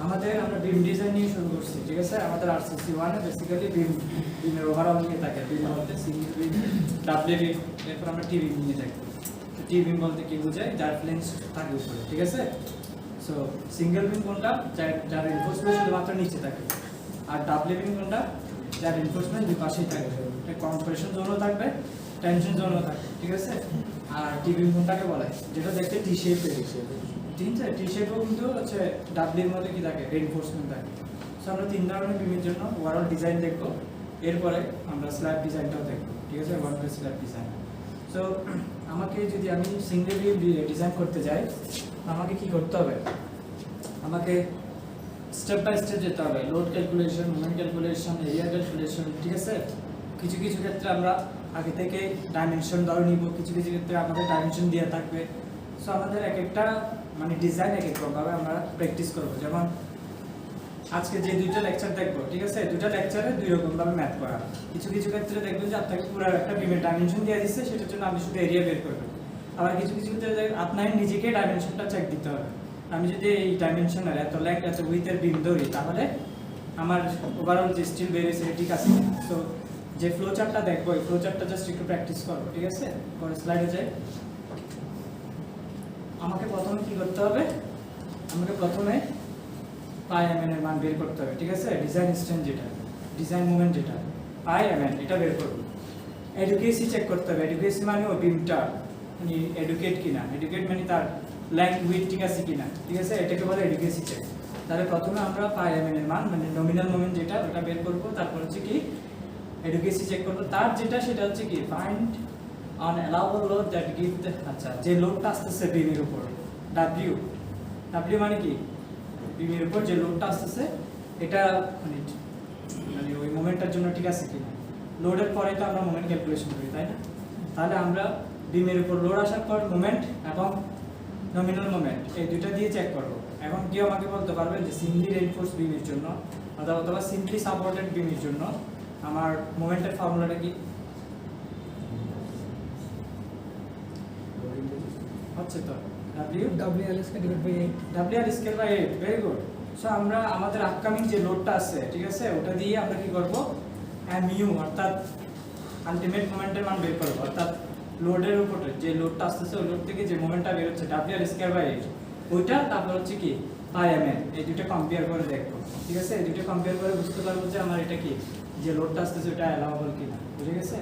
আমরা বিম ডিজাইন নিয়ে শুরু করছি, ঠিক আছে। আমাদের আরসিসি 1 এ বেসিক্যালি বিমের ওভারঅল নিয়ে থাকে। বিম বলতে সিঙ্গেল বিম, ডাবল বিম, এরপর আমরা টি বিম নিয়ে থাকি। তো টি বিম বলতে কি বোঝায়? যার ফ্লেঞ্জ থাকে উপরে, ঠিক আছে। সো সিঙ্গেল বিম কোনটা? যার রিইনফোর্সমেন্ট শুধুমাত্র নিচে থাকে। আর ডাবল বিম কোনটা? যার রিইনফোর্সমেন্ট দুই পাশেই থাকে। এটা কম্প্রেশন জোনও থাকবে, টেনশন জোনও থাকবে, ঠিক আছে। আর টি বিম কোনটাকে বলে? যেটা দেখতে টি শেপের, ঠিক আছে। টি শেপও কিন্তু হচ্ছে ডাবলির মধ্যে কি থাকে? রিইনফোর্সমেন্ট থাকে। সো আমরা তিন ধরনের বিমের জন্য ওভারঅল ডিজাইন দেখব, এরপরে আমরা স্ল্যাব ডিজাইনটাও দেখব, ঠিক আছে। WordPress slab design. সো আমি সিঙ্গেল বিম ডিজাইন করতে যাই, আমাকে কি করতে হবে? আমাকে স্টেপ বাই স্টেপ যেতে হবে। Load calculation, moment calculation, area calculation, ঠিক আছে। কিছু কিছু ক্ষেত্রে আমরা আগে থেকে ডাইমেনশন ধরে নিব, কিছু কিছু ক্ষেত্রে আমাদের ডাইমেনশন দেওয়া থাকবে। সো আমাদের এক একটা মানে ডিজাইন এক এক রকমভাবে আমরা প্র্যাকটিস করব। যেমন আজকে যে দুইটা লেকচার দেখবো, ঠিক আছে, দুইটা লেকচারে দুই রকম ভাবে ম্যাথ করা। কিছু কিছু ক্ষেত্রে দেখবেন যে আপনাকে পুরো একটা বিমের ডাইমেনশন দিয়ে দিচ্ছে, সেটার জন্য আমি শুধু এরিয়া বের করব। আবার কিছু কিছু ক্ষেত্রে আপনার নিজেকে ডাইমেনশনটা চেক দিতে হবে। আমি যদি এই ডাইমেনশনের এত লেন্থ এত উইথের বিম ধরি, তাহলে আমার ওভারঅল যে স্টিল বেরিয়েছে ঠিক আছে। সো যে ফ্লো চার্টটা দেখবো, এই ফ্লো চার্টটা জাস্ট একটু প্র্যাকটিস করবো, ঠিক আছে। পরে স্লাইডে যাই। আমাকে প্রথমে কি করতে হবে? আমাকে প্রথমে পাই এমএন এর মান বের করতে হবে, ঠিক আছে। ডিজাইন স্ট্রেন্থ যেটা, ডিজাইন মোমেন্ট যেটা, পাই এমএন, এটা বের করব। এডুকেসি চেক করতে হবে। এডুকেসি মানে ওই বিমটা মানে এডুকেট কিনা, এডুকেট মানে তার লেন্থ উইথ ঠিক আছে কিনা, ঠিক আছে, এটাকে বলে এডুকেসি চেক। তাহলে প্রথমে আমরা পাই এমএন এর মান মানে নমিনাল মোমেন্ট যেটা, ওটা বের করব। তারপর হচ্ছে কি এডুকেসি চেক করব। তার যেটা সেটা হচ্ছে কি find on allowable load that give the, আচ্ছা, যে লোডটা আসতেছে বিমের উপর, ডাব্লিউ, ডাব্লিউ মানে কি? বিমের উপর যে লোডটা আসতেছে এটা মানে ওই মোমেন্টটার জন্য ঠিক আছে কিনা। লোডের পরে তো আমরা মোমেন্ট ক্যালকুলেশন করি, তাই না? তাহলে আমরা বিমের উপর লোড আসার পর মোমেন্ট এবং নমিনাল মোমেন্ট এই দুইটা দিয়ে চেক করব। এখন কেউ আমাকে বলতে পারবেন যে সিম্পলি রেইনফোর্স বিমের জন্য অথবা সিম্পলি সাপোর্টেড বিমের জন্য আমার মোমেন্টের ফর্মুলাটা কি হচ্ছে? তো WL square by 8, WL square by 8, very good. So আমরা আমাদের আপকামিং যে লোডটা আছে, ঠিক আছে, ওটা দিয়ে আমরা কি করব? mu অর্থাৎ আলটিমেট মোমেন্টের মান বের করব। অর্থাৎ লোডের উপরে যে লোডটা আসছে ওই লোড থেকে যে মোমেন্টটা বের হচ্ছে WL স্কয়ার বাই 8, ওইটা তারপর হচ্ছে কি পাই এমএন, এই দুটো কম্পেয়ার করে দেখব, ঠিক আছে। এই দুটো কম্পেয়ার করে বুঝতে পারবো যে আমার এটা কি, যে লোডটা আসছে ওটা অ্যালাউবল কিনা, বুঝে গেছে।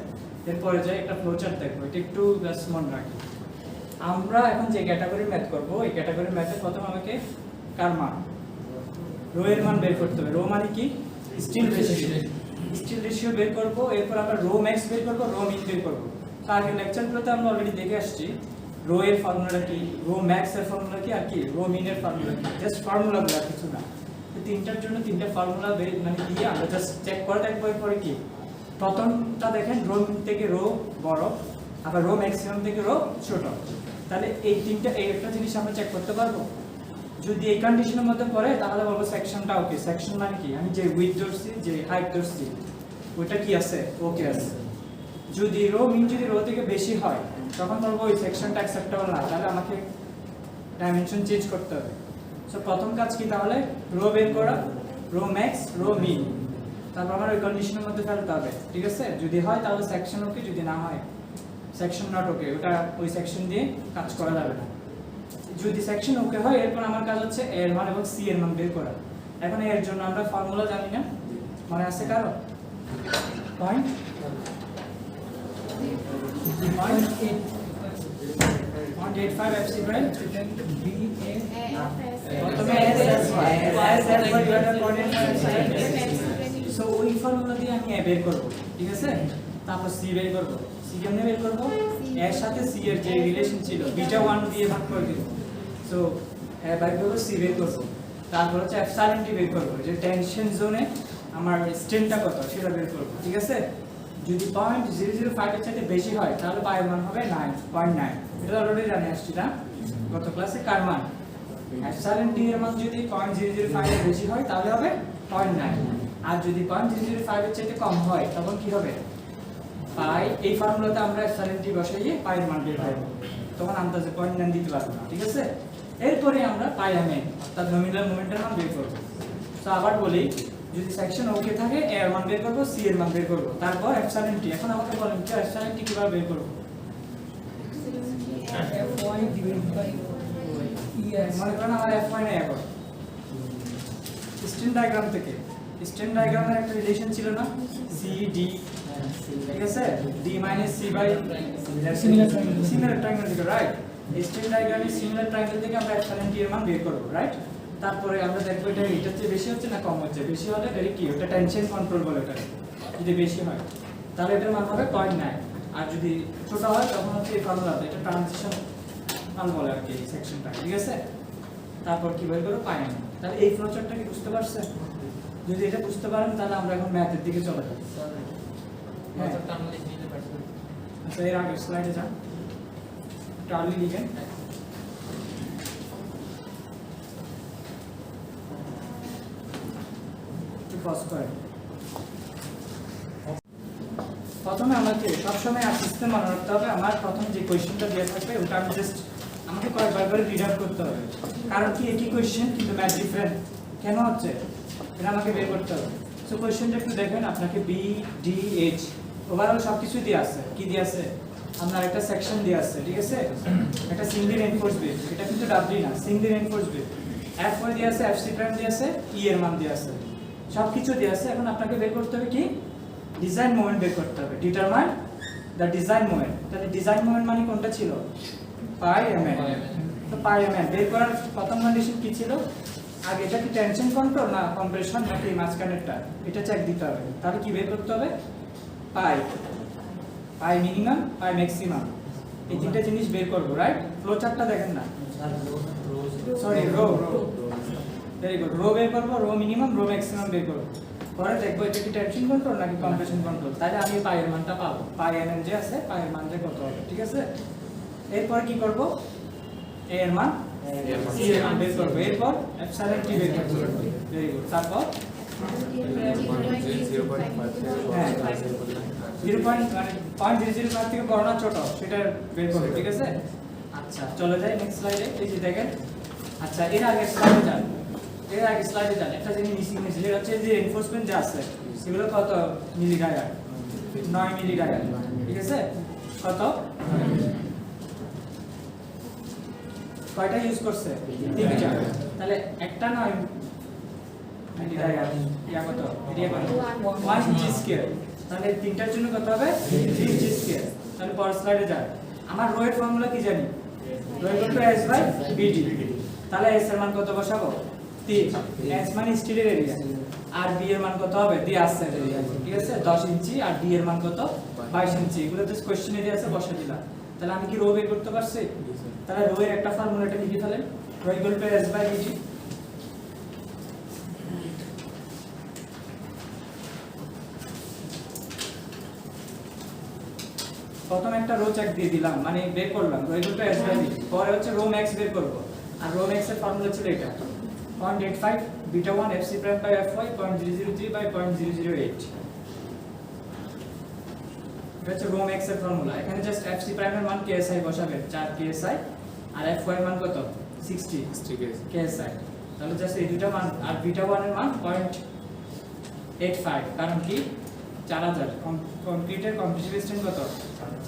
এরপরে যাই একটা ফ্লো চার্ট দেখব, এটা একটু বেশ মনে রাখি। আমরা এখন যে ক্যাটাগরির ম্যাথ করব, এই ক্যাটাগরির ম্যাথে প্রথম আমাকে কার মান, রো এর মান বের করতে হবে। রো মানে কি? স্টিল রেশিও, স্টিল রেশিও বের করব। এরপর আমরা রো ম্যাক্স বের করব, রো মিন বের করব। তার আগে লেকচারগুলোতে আমরা অলরেডি দেখে আসছি রো এর ফর্মুলা কি, রো ম্যাক্স এর ফর্মুলা কি, আর কি রো মিন এর ফর্মুলা কি। জাস্ট ফর্মুলাগুলো, কিছু না। তিনটার জন্য তিনটা ফর্মুলা মানে দিয়ে আমরা জাস্ট চেক করে দেখব। এরপরে কি প্রথমটা দেখেন, রো মিন থেকে রো বড়, আবার রো ম্যাক্সিমাম থেকে রো ছোট। তাহলে এই তিনটা, এই একটা জিনিস আমরা চেক করতে পারবো। যদি এই কন্ডিশনের মধ্যে পড়ে তাহলে বলবো সেকশনটা ওকে। সেকশন মানে কি? আমি যে উইথ ধরছি, যে হাইট ধরছি, ওইটা কি আছে? ওকে আছে। যদি রো মিন যদি রো থেকে বেশি হয় তখন বলবো ওই সেকশনটা অ্যাকসেপ্টেবল না, তাহলে আমাকে ডাইমেনশন চেঞ্জ করতে হবে। সো প্রথম কাজ কি তাহলে? রো বের করা, রো ম্যাক্স, রো মিন, তারপর আমার ওই কন্ডিশনের মধ্যে ফেলতে হবে, ঠিক আছে। যদি হয় তাহলে সেকশন ওকে, যদি না হয় সেকশন নট ওকে, ওটা ওই সেকশন দিয়ে কাজ করা যাবে না। যদি সেকশন ওকে হয় এরপর আমার কাজ হচ্ছে এর মান এবং সি এর মান বের করা। এখন এর জন্য আমরা ফর্মুলা জানি না, মনে আছে কারো? পয়েন্ট 0.85 এফসি বাই BA প্রথমে সো ওই ফর্মুলা দিয়ে আমি এ বের করব, ঠিক আছে। তারপর সি বের করব। সি কেমনে বের করব? এর সাথে সি এর যে রিলেশন ছিল বিটা 1 দিয়ে ভাগ করে দিব। সো এ বের করব, সি বের করব। তারপর হচ্ছে এপসাইলন টি বের করব, যে টেনশন জোনে আমার স্ট্রেনটা কত সেটা বের করব, ঠিক আছে। যদি 0.005 এর চাইতে বেশি হয় তাহলে পায়ের মান হবে 9.9। এটা অলরেডি জানি আসছি না গত ক্লাসে। কার মান? এপসাইলন টি এর মান যদি 0.005 এর বেশি হয় তাহলে হবে 0.9, আর যদি 0.005 এর চাইতে কম হয় তখন কি হবে? পাই। এই ফর্মুলাতে আমরা এপসাইলন টি বসাইয়ে পায়ের মান বের করব, তখন আন্দাজে 0.9 দিতে পারবো না, ঠিক আছে। এরপরে আমরা পাই এমএন অর্থাৎ নমিনাল মোমেন্টের মান বের করব। তো আবার বলি, যদি সেকশন ওকে থাকে এ এর মান বের করব, সি এর মান বের করব, তারপর এপসাইলন টি। এখন আমাকে বলেন কি এপসাইলন টি কিভাবে বের করব? Fy divided by ES. মনে করেন আমার Fy নাই এখন, স্ট্রিং ডায়াগ্রাম থেকে, স্ট্রিং ডায়াগ্রামের একটা রিলেশন ছিল না, সি ডি, ঠিক আছে, D minus C by Similar triangle. Similar triangle থেকে, রাইট? স্ট্রিং ডায়াগ্রামে সিমিলার ট্রায়াঙ্গেল থেকে আমরা এপসাইলন টি এর মান বের করব, রাইট? তারপরে আমরা দেখবো এটা এটার চেয়ে বেশি হচ্ছে না কম হচ্ছে। বেশি হলে এটা কি, ওটা টেনশন কন্ট্রোল বলে ওটা। যদি বেশি হয় তাহলে এটার মান হবে 0.9, আর যদি ছোট হয় তখন হচ্ছে এই ফর্মুলাতে এটা ট্রানজিশন মান বলে আর কি এই সেকশনটা, ঠিক আছে? তারপর কি বের করব, পাই না। তাহলে এই ফ্লোচার্টটা কি বুঝতে পারছেন? যদি এটা বুঝতে পারেন তাহলে আমরা এখন ম্যাথের দিকে চলে যাব। হ্যাঁ, আচ্ছা এর আগে স্লাইডে যান, টার্লি লিখেন। একটু পজ করেন। প্রথমে আমাকে সবসময় আর সিস্টেম মনে রাখতে হবে, আমার প্রথম যে কোয়েশ্চেনটা দেওয়া থাকবে ওটা আমি জাস্ট আমাকে কয়েকবার করে রিড আউট করতে হবে। কারণ কি একই কোয়েশ্চেন কিন্তু ম্যাথ ডিফারেন্ট কেন হচ্ছে এটা আমাকে বের করতে হবে। সো কোয়েশ্চেনটা একটু দেখেন, আপনাকে বি ডি এইচ ওভারঅল সব কিছু দিয়ে আছে। কি দিয়ে আছে? আপনার একটা সেকশন দিয়ে আছে, ঠিক আছে? একটা সিঙ্গেল এনফোর্স বিট, এটা কিন্তু ডাবলি না, সিঙ্গেল এনফোর্স বিট। এফ ওয়াই দিয়ে আছে, এফ সি প্রাইম দিয়ে আছে, ই এর মান দিয়ে আছে, সব কিছু দিয়ে আছে। এখন আপনাকে বের করতে হবে কি, ডিজাইন মোমেন্ট বের করতে হবে, ডিটারমাইন দ্য ডিজাইন মোমেন্ট। তাহলে ডিজাইন মোমেন্ট মানে কোনটা ছিল? পাই এমএন। তো পাই এমএন বের করার প্রথম কন্ডিশন কি ছিল? আগে এটা কি টেনশন কন্ট্রোল না কম্প্রেশন নাকি মাঝখানেরটা, এটা চেক দিতে হবে। তাহলে কি বের করতে হবে? পাই, পাই মিনিমাম, পাই ম্যাক্সিমাম, এই তিনটা জিনিস বের করব, রাইট? ফ্লো চার্টটা দেখেন না, sorry rho, very good. Rho বের করব, রো মিনিমাম, রো ম্যাক্সিমাম বের করব। পরে দেখবো এটা কি টেনশন কন্ট্রোল নাকি কম্প্রেশন কন্ট্রোল। তাহলে আমি পাই এর মানটা পাবো, পাই এমএন যে আছে পাই এর মানটা কত হবে, ঠিক আছে? এরপর কি করব? এ এর মান, সি এর মান বের করব, এরপর এপসাইলন টি বের করব, ভেরি গুড। তারপর 0.005 থেকে বড় না ছোট সেটা বের করব, ঠিক আছে? আচ্ছা চলে যাই নেক্সট স্লাইডে। এই যে দেখেন, আচ্ছা এর আগে স্লাইডে যান, এর আগে স্লাইডে যান। একটা জিনিস মিসিং আছে, যেটা হচ্ছে যে এনফোর্সমেন্ট যে আছে সেগুলো কত মিলি ডায়ার? 9 মিলি ডায়ার, ঠিক আছে? কত? কয়টা ইউজ করছে? 3টা। তাহলে একটা 9 মিলি ডায়ার ইয়া কত? এরিয়া কত? 1 ইঞ্চি স্কয়ার। তাহলে তিনটার জন্য কত হবে? 3 ইঞ্চি স্কয়ার। তাহলে পরের স্লাইডে যান। আমার রো এর ফর্মুলা কি জানি? Rho equal to s by bd। তাহলে s এর মান কত বসাবো? 3। s মানে স্টিলের এরিয়া, আর b এর মান কত হবে? দি আসার এরিয়া, ঠিক আছে? 10 ইঞ্চি, আর d এর মান কত? 22 ইঞ্চি। এগুলো জাস্ট কোশ্চেনে দেয়া আছে, বসা দিলাম। তাহলে আমি কি রো বের করতে পারছি? তাহলে রো এর একটা ফর্মুলাটা লিখে ফেলেন, rho equal to s by bd। প্রথম একটা রো চেক দিয়ে দিলাম, মানে বের করলাম rho equal to s by bd। পরে হচ্ছে রো ম্যাক্স বের করব, আর রো ম্যাক্স এর ফর্মুলা ছিল এটা 0.85 beta 1 fc prime by fy 0.003 by 0.008। এটা হচ্ছে রো ম্যাক্স এর ফর্মুলা। এখানে জাস্ট fc প্রাইম এর মান ksi বসাবেন, 4 ksi, আর fy এর মান কত? 60 ksi। তাহলে জাস্ট এই দুটো মান, আর বিটা 1 এর মান 0.85, কারণ কি 4000 কংক্রিটের কম্প্রেসিভ স্ট্রেন্থ কত?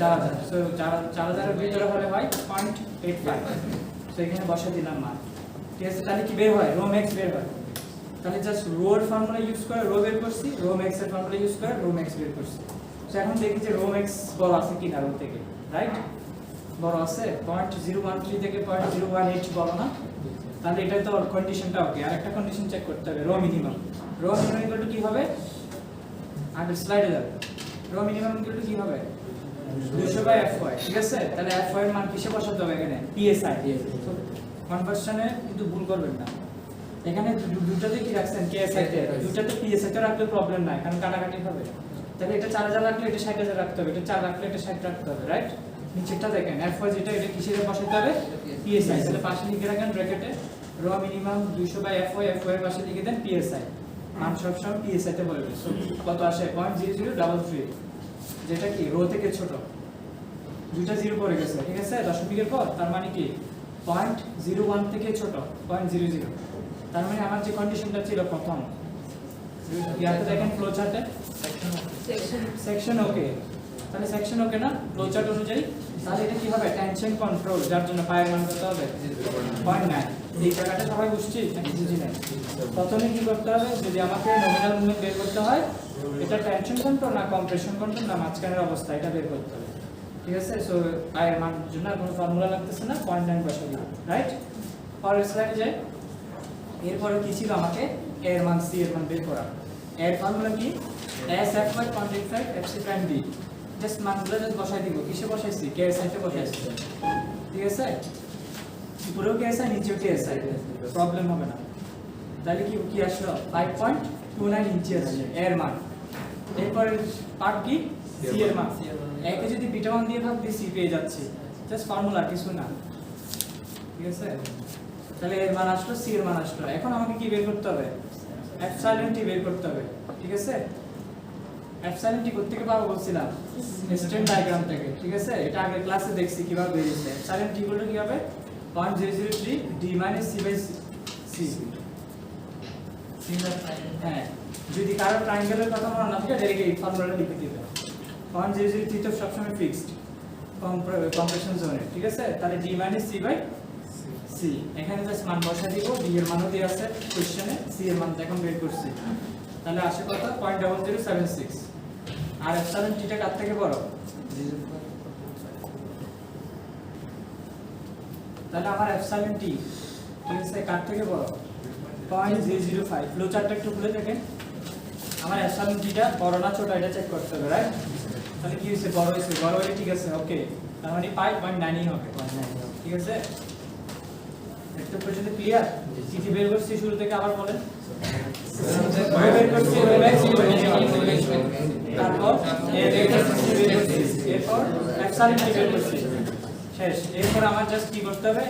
4000। সো 4000 এর ভিতরে হলে হয় 0.85। সো এখানে বসা দিলাম মান, ঠিক আছে? তাহলে কি বের হয়? রো ম্যাক্স বের হয়। তাহলে জাস্ট রো এর ফর্মুলা ইউজ করে রো বের করছি, রো ম্যাক্স এর ফর্মুলা ইউজ করে রো ম্যাক্স বের করছি। সো এখন দেখি যে রো ম্যাক্স বড় আছে কিনা রো থেকে, রাইট? বড় আছে, 0.013 থেকে 0.018 বড় না? তাহলে এটা তো কন্ডিশনটা ওকে। আর একটা কন্ডিশন চেক করতে হবে, rho minimum. Rho minimum equal to কি হবে? আগের স্লাইডে যাবে। রো মিনিমাম ইকুয়াল টু কি হবে? 200 বাই fy, ঠিক আছে? তাহলে fy এর মান কিসে বসাতে হবে? এখানে psi। তো কনভার্সনে কিন্তু ভুল করবেন না। এখানে দুটাতে কি রাখছেন? ksi তে। দুটাতে psi তে রাখলে প্রবলেম নাই, কারণ কাটাকাটি হবে। তাহলে এটা 4000 রাখলে এটা 60000 রাখতে হবে, এটা 4 রাখলে এটা 60 রাখতে হবে, রাইট? নিচেরটা দেখেন, fy যেটা এটা কিসে বসাতে হবে? psi। তাহলে পাশে লিখে রাখেন ব্র্যাকেটে rho minimum 200 by fy, fy এর পাশে লিখে দেন psi। মান সবসময় psi তে বলবে। সো কত আসে? 0.0033, যেটা কি রো থেকে ছোট। দুইটা জিরো পড়ে গেছে, ঠিক আছে? দশমিকের পর, তার মানে কি 0.01 থেকে ছোট 0.00, তার মানে আমার যে কন্ডিশনটা ছিল প্রথম ইয়াতে দেখেন ফ্লো চার্টে সেকশন ওকে, তাহলে সেকশন ওকে না ফ্লো চার্ট অনুযায়ী, তাহলে এটা কি হবে টেনশন কন্ট্রোল, যার জন্য পায়ের মান কত হবে 0.9। এই জায়গাটা সবাই বুঝছি নাকি বুঝি না? প্রথমে কি করতে হবে, যদি আমাকে নমিনাল মুভমেন্ট বের করতে হয়, এটা টেনশন কন্ট্রোল না কম্প্রেশন কন্ট্রোল না মাঝখানের অবস্থা, এটা বের করতে হবে। ঠিক আছে, সো পায়ের মান জন্য আর কোনো ফর্মুলা লাগতেছে না, 0.9 বসাই দিলাম, রাইট? পরের স্লাইডে যাই। এরপরে কি ছিল, আমাকে a এর মান c এর মান বের করা। এর ফর্মুলা কি, s f y quantified f c prime b, just মানগুলো জাস্ট বসাই দিব। কিসে বসাইছি, k এর সাইডে বসাইছি। ঠিক আছে, উপরেও k আছে নিচেও k আছে, প্রবলেম হবে না। তাহলে কি কি আসলো 5.29 ইঞ্চি আসছে এর মান। এরপরে পার্ট কি, c এর মান। একে যদি বিটা মান দিয়ে ভাগ দিয়ে c পেয়ে যাচ্ছি, জাস্ট ফর্মুলা, কিছু না। ঠিক আছে, তাহলে এর মান আসলো, c এর মান আসলো। এখন আমাকে কি বের করতে হবে, এপসাইলন টি বের করতে হবে। ঠিক আছে, এপসাইলন টি কোথা থেকে পাবো বলছিলাম, স্ট্যান্ড ডায়াগ্রাম থেকে। ঠিক আছে, এটা আগের ক্লাসে দেখছি কিভাবে বেরিয়েছে। এপসাইলন টি বলতে কি হবে 0.003 d - c / c। হ্যাঁ, যদি কারো ট্রায়াঙ্গেলের কথা মনে না থাকে ডাইরেক্ট এই ফর্মুলাটা লিখে দিবেন। 0.003 তো সবসময় ফিক্সড কম্প্রেশন জোনে। ঠিক আছে, তাহলে d - c / c, এখানে জাস্ট মান বসা দিব। d এর মানও দেয়া আছে কোশ্চেনে, c এর মান এখন বের করছি। তাহলে আসে কত 0.0076। আর এপসাইলন টিটা কার থেকে বড়, তাহলে আমার এপসাইলন টি, ঠিক আছে, কার থেকে বড় 0.005। ফ্লো চার্টটা একটু খুলে দেখেন, আমার এপসাইলন টিটা বড় না ছোট এটা চেক করতে হবে, রাইট? তাহলে কি হইছে, বড় হইছে, বড় হলে ঠিক আছে, ওকে, তার মানে 5.9 হবে। ঠিক আছে, একটা পর্যন্ত ক্লিয়ার? কি বের করছি শুরু থেকে আবার বলেন। বের করছি তারপর এরপর এপসাইলন টি বের করছি, শেষ। এরপর আমার জাস্ট কি করতে হবে,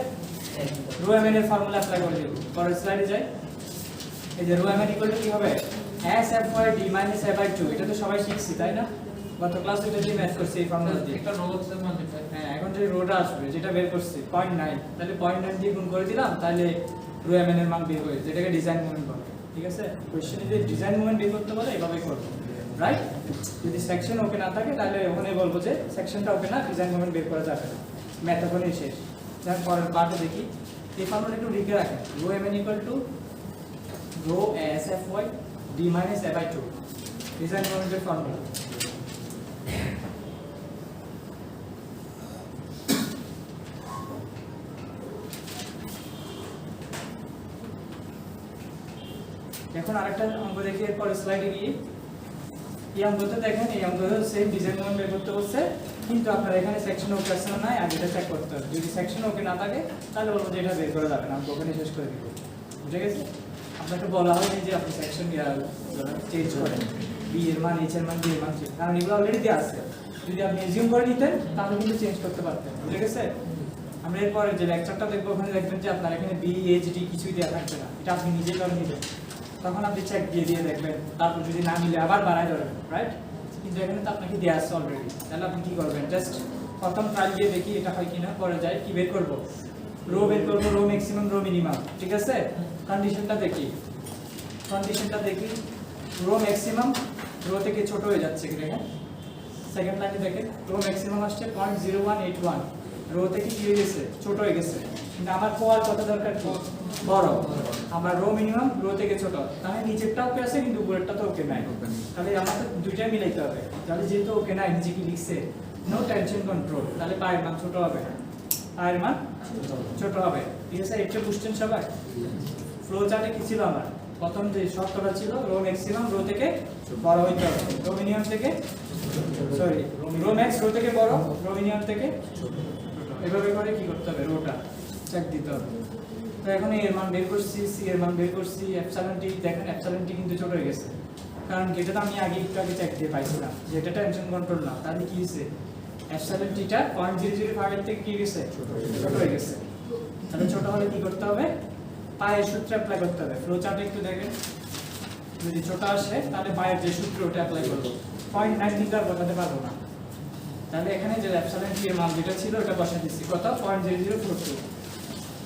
রো এম এন এর ফর্মুলা অ্যাপ্লাই করে দেব। পরের স্লাইডে যাই। এই যে rho M N equal to কি হবে, s f y d - a / 2। এটা তো সবাই শিখছি তাই না, গত ক্লাসে এটা দিয়ে ম্যাথ করছি এই ফর্মুলা দিয়ে। একটা রোল এর মান লিখতে। হ্যাঁ, এখন যে রোটা আসবে যেটা বের করছি 0.9, তাহলে 0.9 দিয়ে গুণ করে দিলাম, তাহলে রো এম এন এর মান বের হয়ে, যেটাকে ডিজাইন মোমেন্ট বলে। ঠিক আছে, কোশ্চেনে যদি ডিজাইন মোমেন্ট বের করতে বলে এভাবে করব, রাইট? যদি সেকশন ওকে না থাকে তাহলে ওখানে বলবো যে সেকশনটা ওকে না, ডিজাইন মোমেন্ট বের করা যাবে না, ম্যাথ ওখানেই শেষ। যার পরের পার্টে দেখি, এই ফর্মুলা একটু লিখে রাখেন। Rho M N equal to rho s f y d - a / 2, design মোমেন্টের ফর্মুলা। এখন আরেকটা অঙ্ক দেখি এরপর স্লাইডে গিয়ে। এই অঙ্কটা দেখেন, এই অঙ্কটা সেম ডিজাইন মোমেন্ট বের করতে বলছে, কিন্তু আপনার এখানে সেকশন ওকে আছে না নাই আগে এটা চেক করতে হবে। যদি সেকশন ওকে না থাকে তাহলে বলবো যে এটা বের করা যাবে না, আমি ওখানে শেষ করে দিব। বুঝে গেছে? আপনাকে বলা হয়নি যে আপনি সেকশন চেঞ্জ করেন, বি এর মান, এইচ এর মান, ডি এর মান চেঞ্জ, কারণ এগুলো অলরেডি দেওয়া আছে। যদি আপনি এজিউম করে নিতেন তাহলে কিন্তু চেঞ্জ করতে পারতেন। বুঝে গেছে? আমরা এরপরে যে লেকচারটা দেখবো ওখানে দেখবেন যে আপনার এখানে বি, এইচ, ডি কিছুই দেওয়া থাকবে না, এটা আপনি নিজেই করে নেবেন। তখন আপনি চেক দিয়ে দিয়ে দেখবেন, তারপর যদি না মিলে আবার বাড়ায় ধরবেন, রাইট? কিন্তু এখানে তো আপনাকে দেওয়া আছে অলরেডি, তাহলে আপনি কি করবেন, জাস্ট প্রথম ট্রাই দিয়ে দেখি এটা হয় কিনা, পরে যাই কি বের করব, রো বের করব, রো ম্যাক্সিমাম, রো মিনিমাম। ঠিক আছে, কন্ডিশনটা দেখি, রো ম্যাক্সিমাম রো থেকে ছোট হয়ে যাচ্ছে কি দেখেন, সেকেন্ড লাইনে দেখেন রো ম্যাক্সিমাম আসছে 0.0181, রো থেকে কি হয়ে গেছে, ছোট হয়ে গেছে। কিন্তু আমার কোয়াল কত দরকার, বড়। আমার রো মিনিমাম রো থেকে ছোট, তাহলে নিচেরটা ওকে আছে কিন্তু উপরেরটা তো ওকে নাই, তাহলে আমাকে দুইটাই মিলাইতে হবে। তাহলে যেহেতু ওকে নাই, নিচে কি লিখছে, নো টেনশন কন্ট্রোল, তাহলে পায়ের মান ছোট হবে, পায়ের মান ছোট হবে। ঠিক আছে, এটা বুঝছেন সবাই? ফ্লো চার্টে কি ছিল আমার, প্রথম যে শর্তটা ছিল রো ম্যাক্সিমাম রো থেকে বড় হইতে হবে, রো মিনিমাম থেকে রো ম্যাক্স রো থেকে বড়, রো মিনিমাম থেকে ছোট। এভাবে করে কি করতে হবে, রোটা চেক দিতে হবে। তো এখন এর মান বের করছি, সি এর মান বের করছি, এপসাইলন টি দেখেন এপসাইলন টি কিন্তু ছোট হয়ে গেছে, কারণ এটা তো আমি একটু আগে চেক দিয়ে পাইছিলাম যে এটা টেনশন কন্ট্রোল না। তাহলে কি হয়েছে, এপসাইলন টিটা 0.005 থেকে কি গেছে, ছোট হয়ে গেছে। তাহলে ছোট হলে কি করতে হবে, পায়ের সূত্র অ্যাপ্লাই করতে হবে। ফ্লো চার্টে একটু দেখেন, যদি ছোট আসে তাহলে পায়ের যে সূত্র ওটা অ্যাপ্লাই করবো, 0.9 মিটার বসাতে পারবো না। তাহলে এখানে যে এপসাইলন টি এর মান যেটা ছিল ওটা বসা দিচ্ছি, কত 0.0042।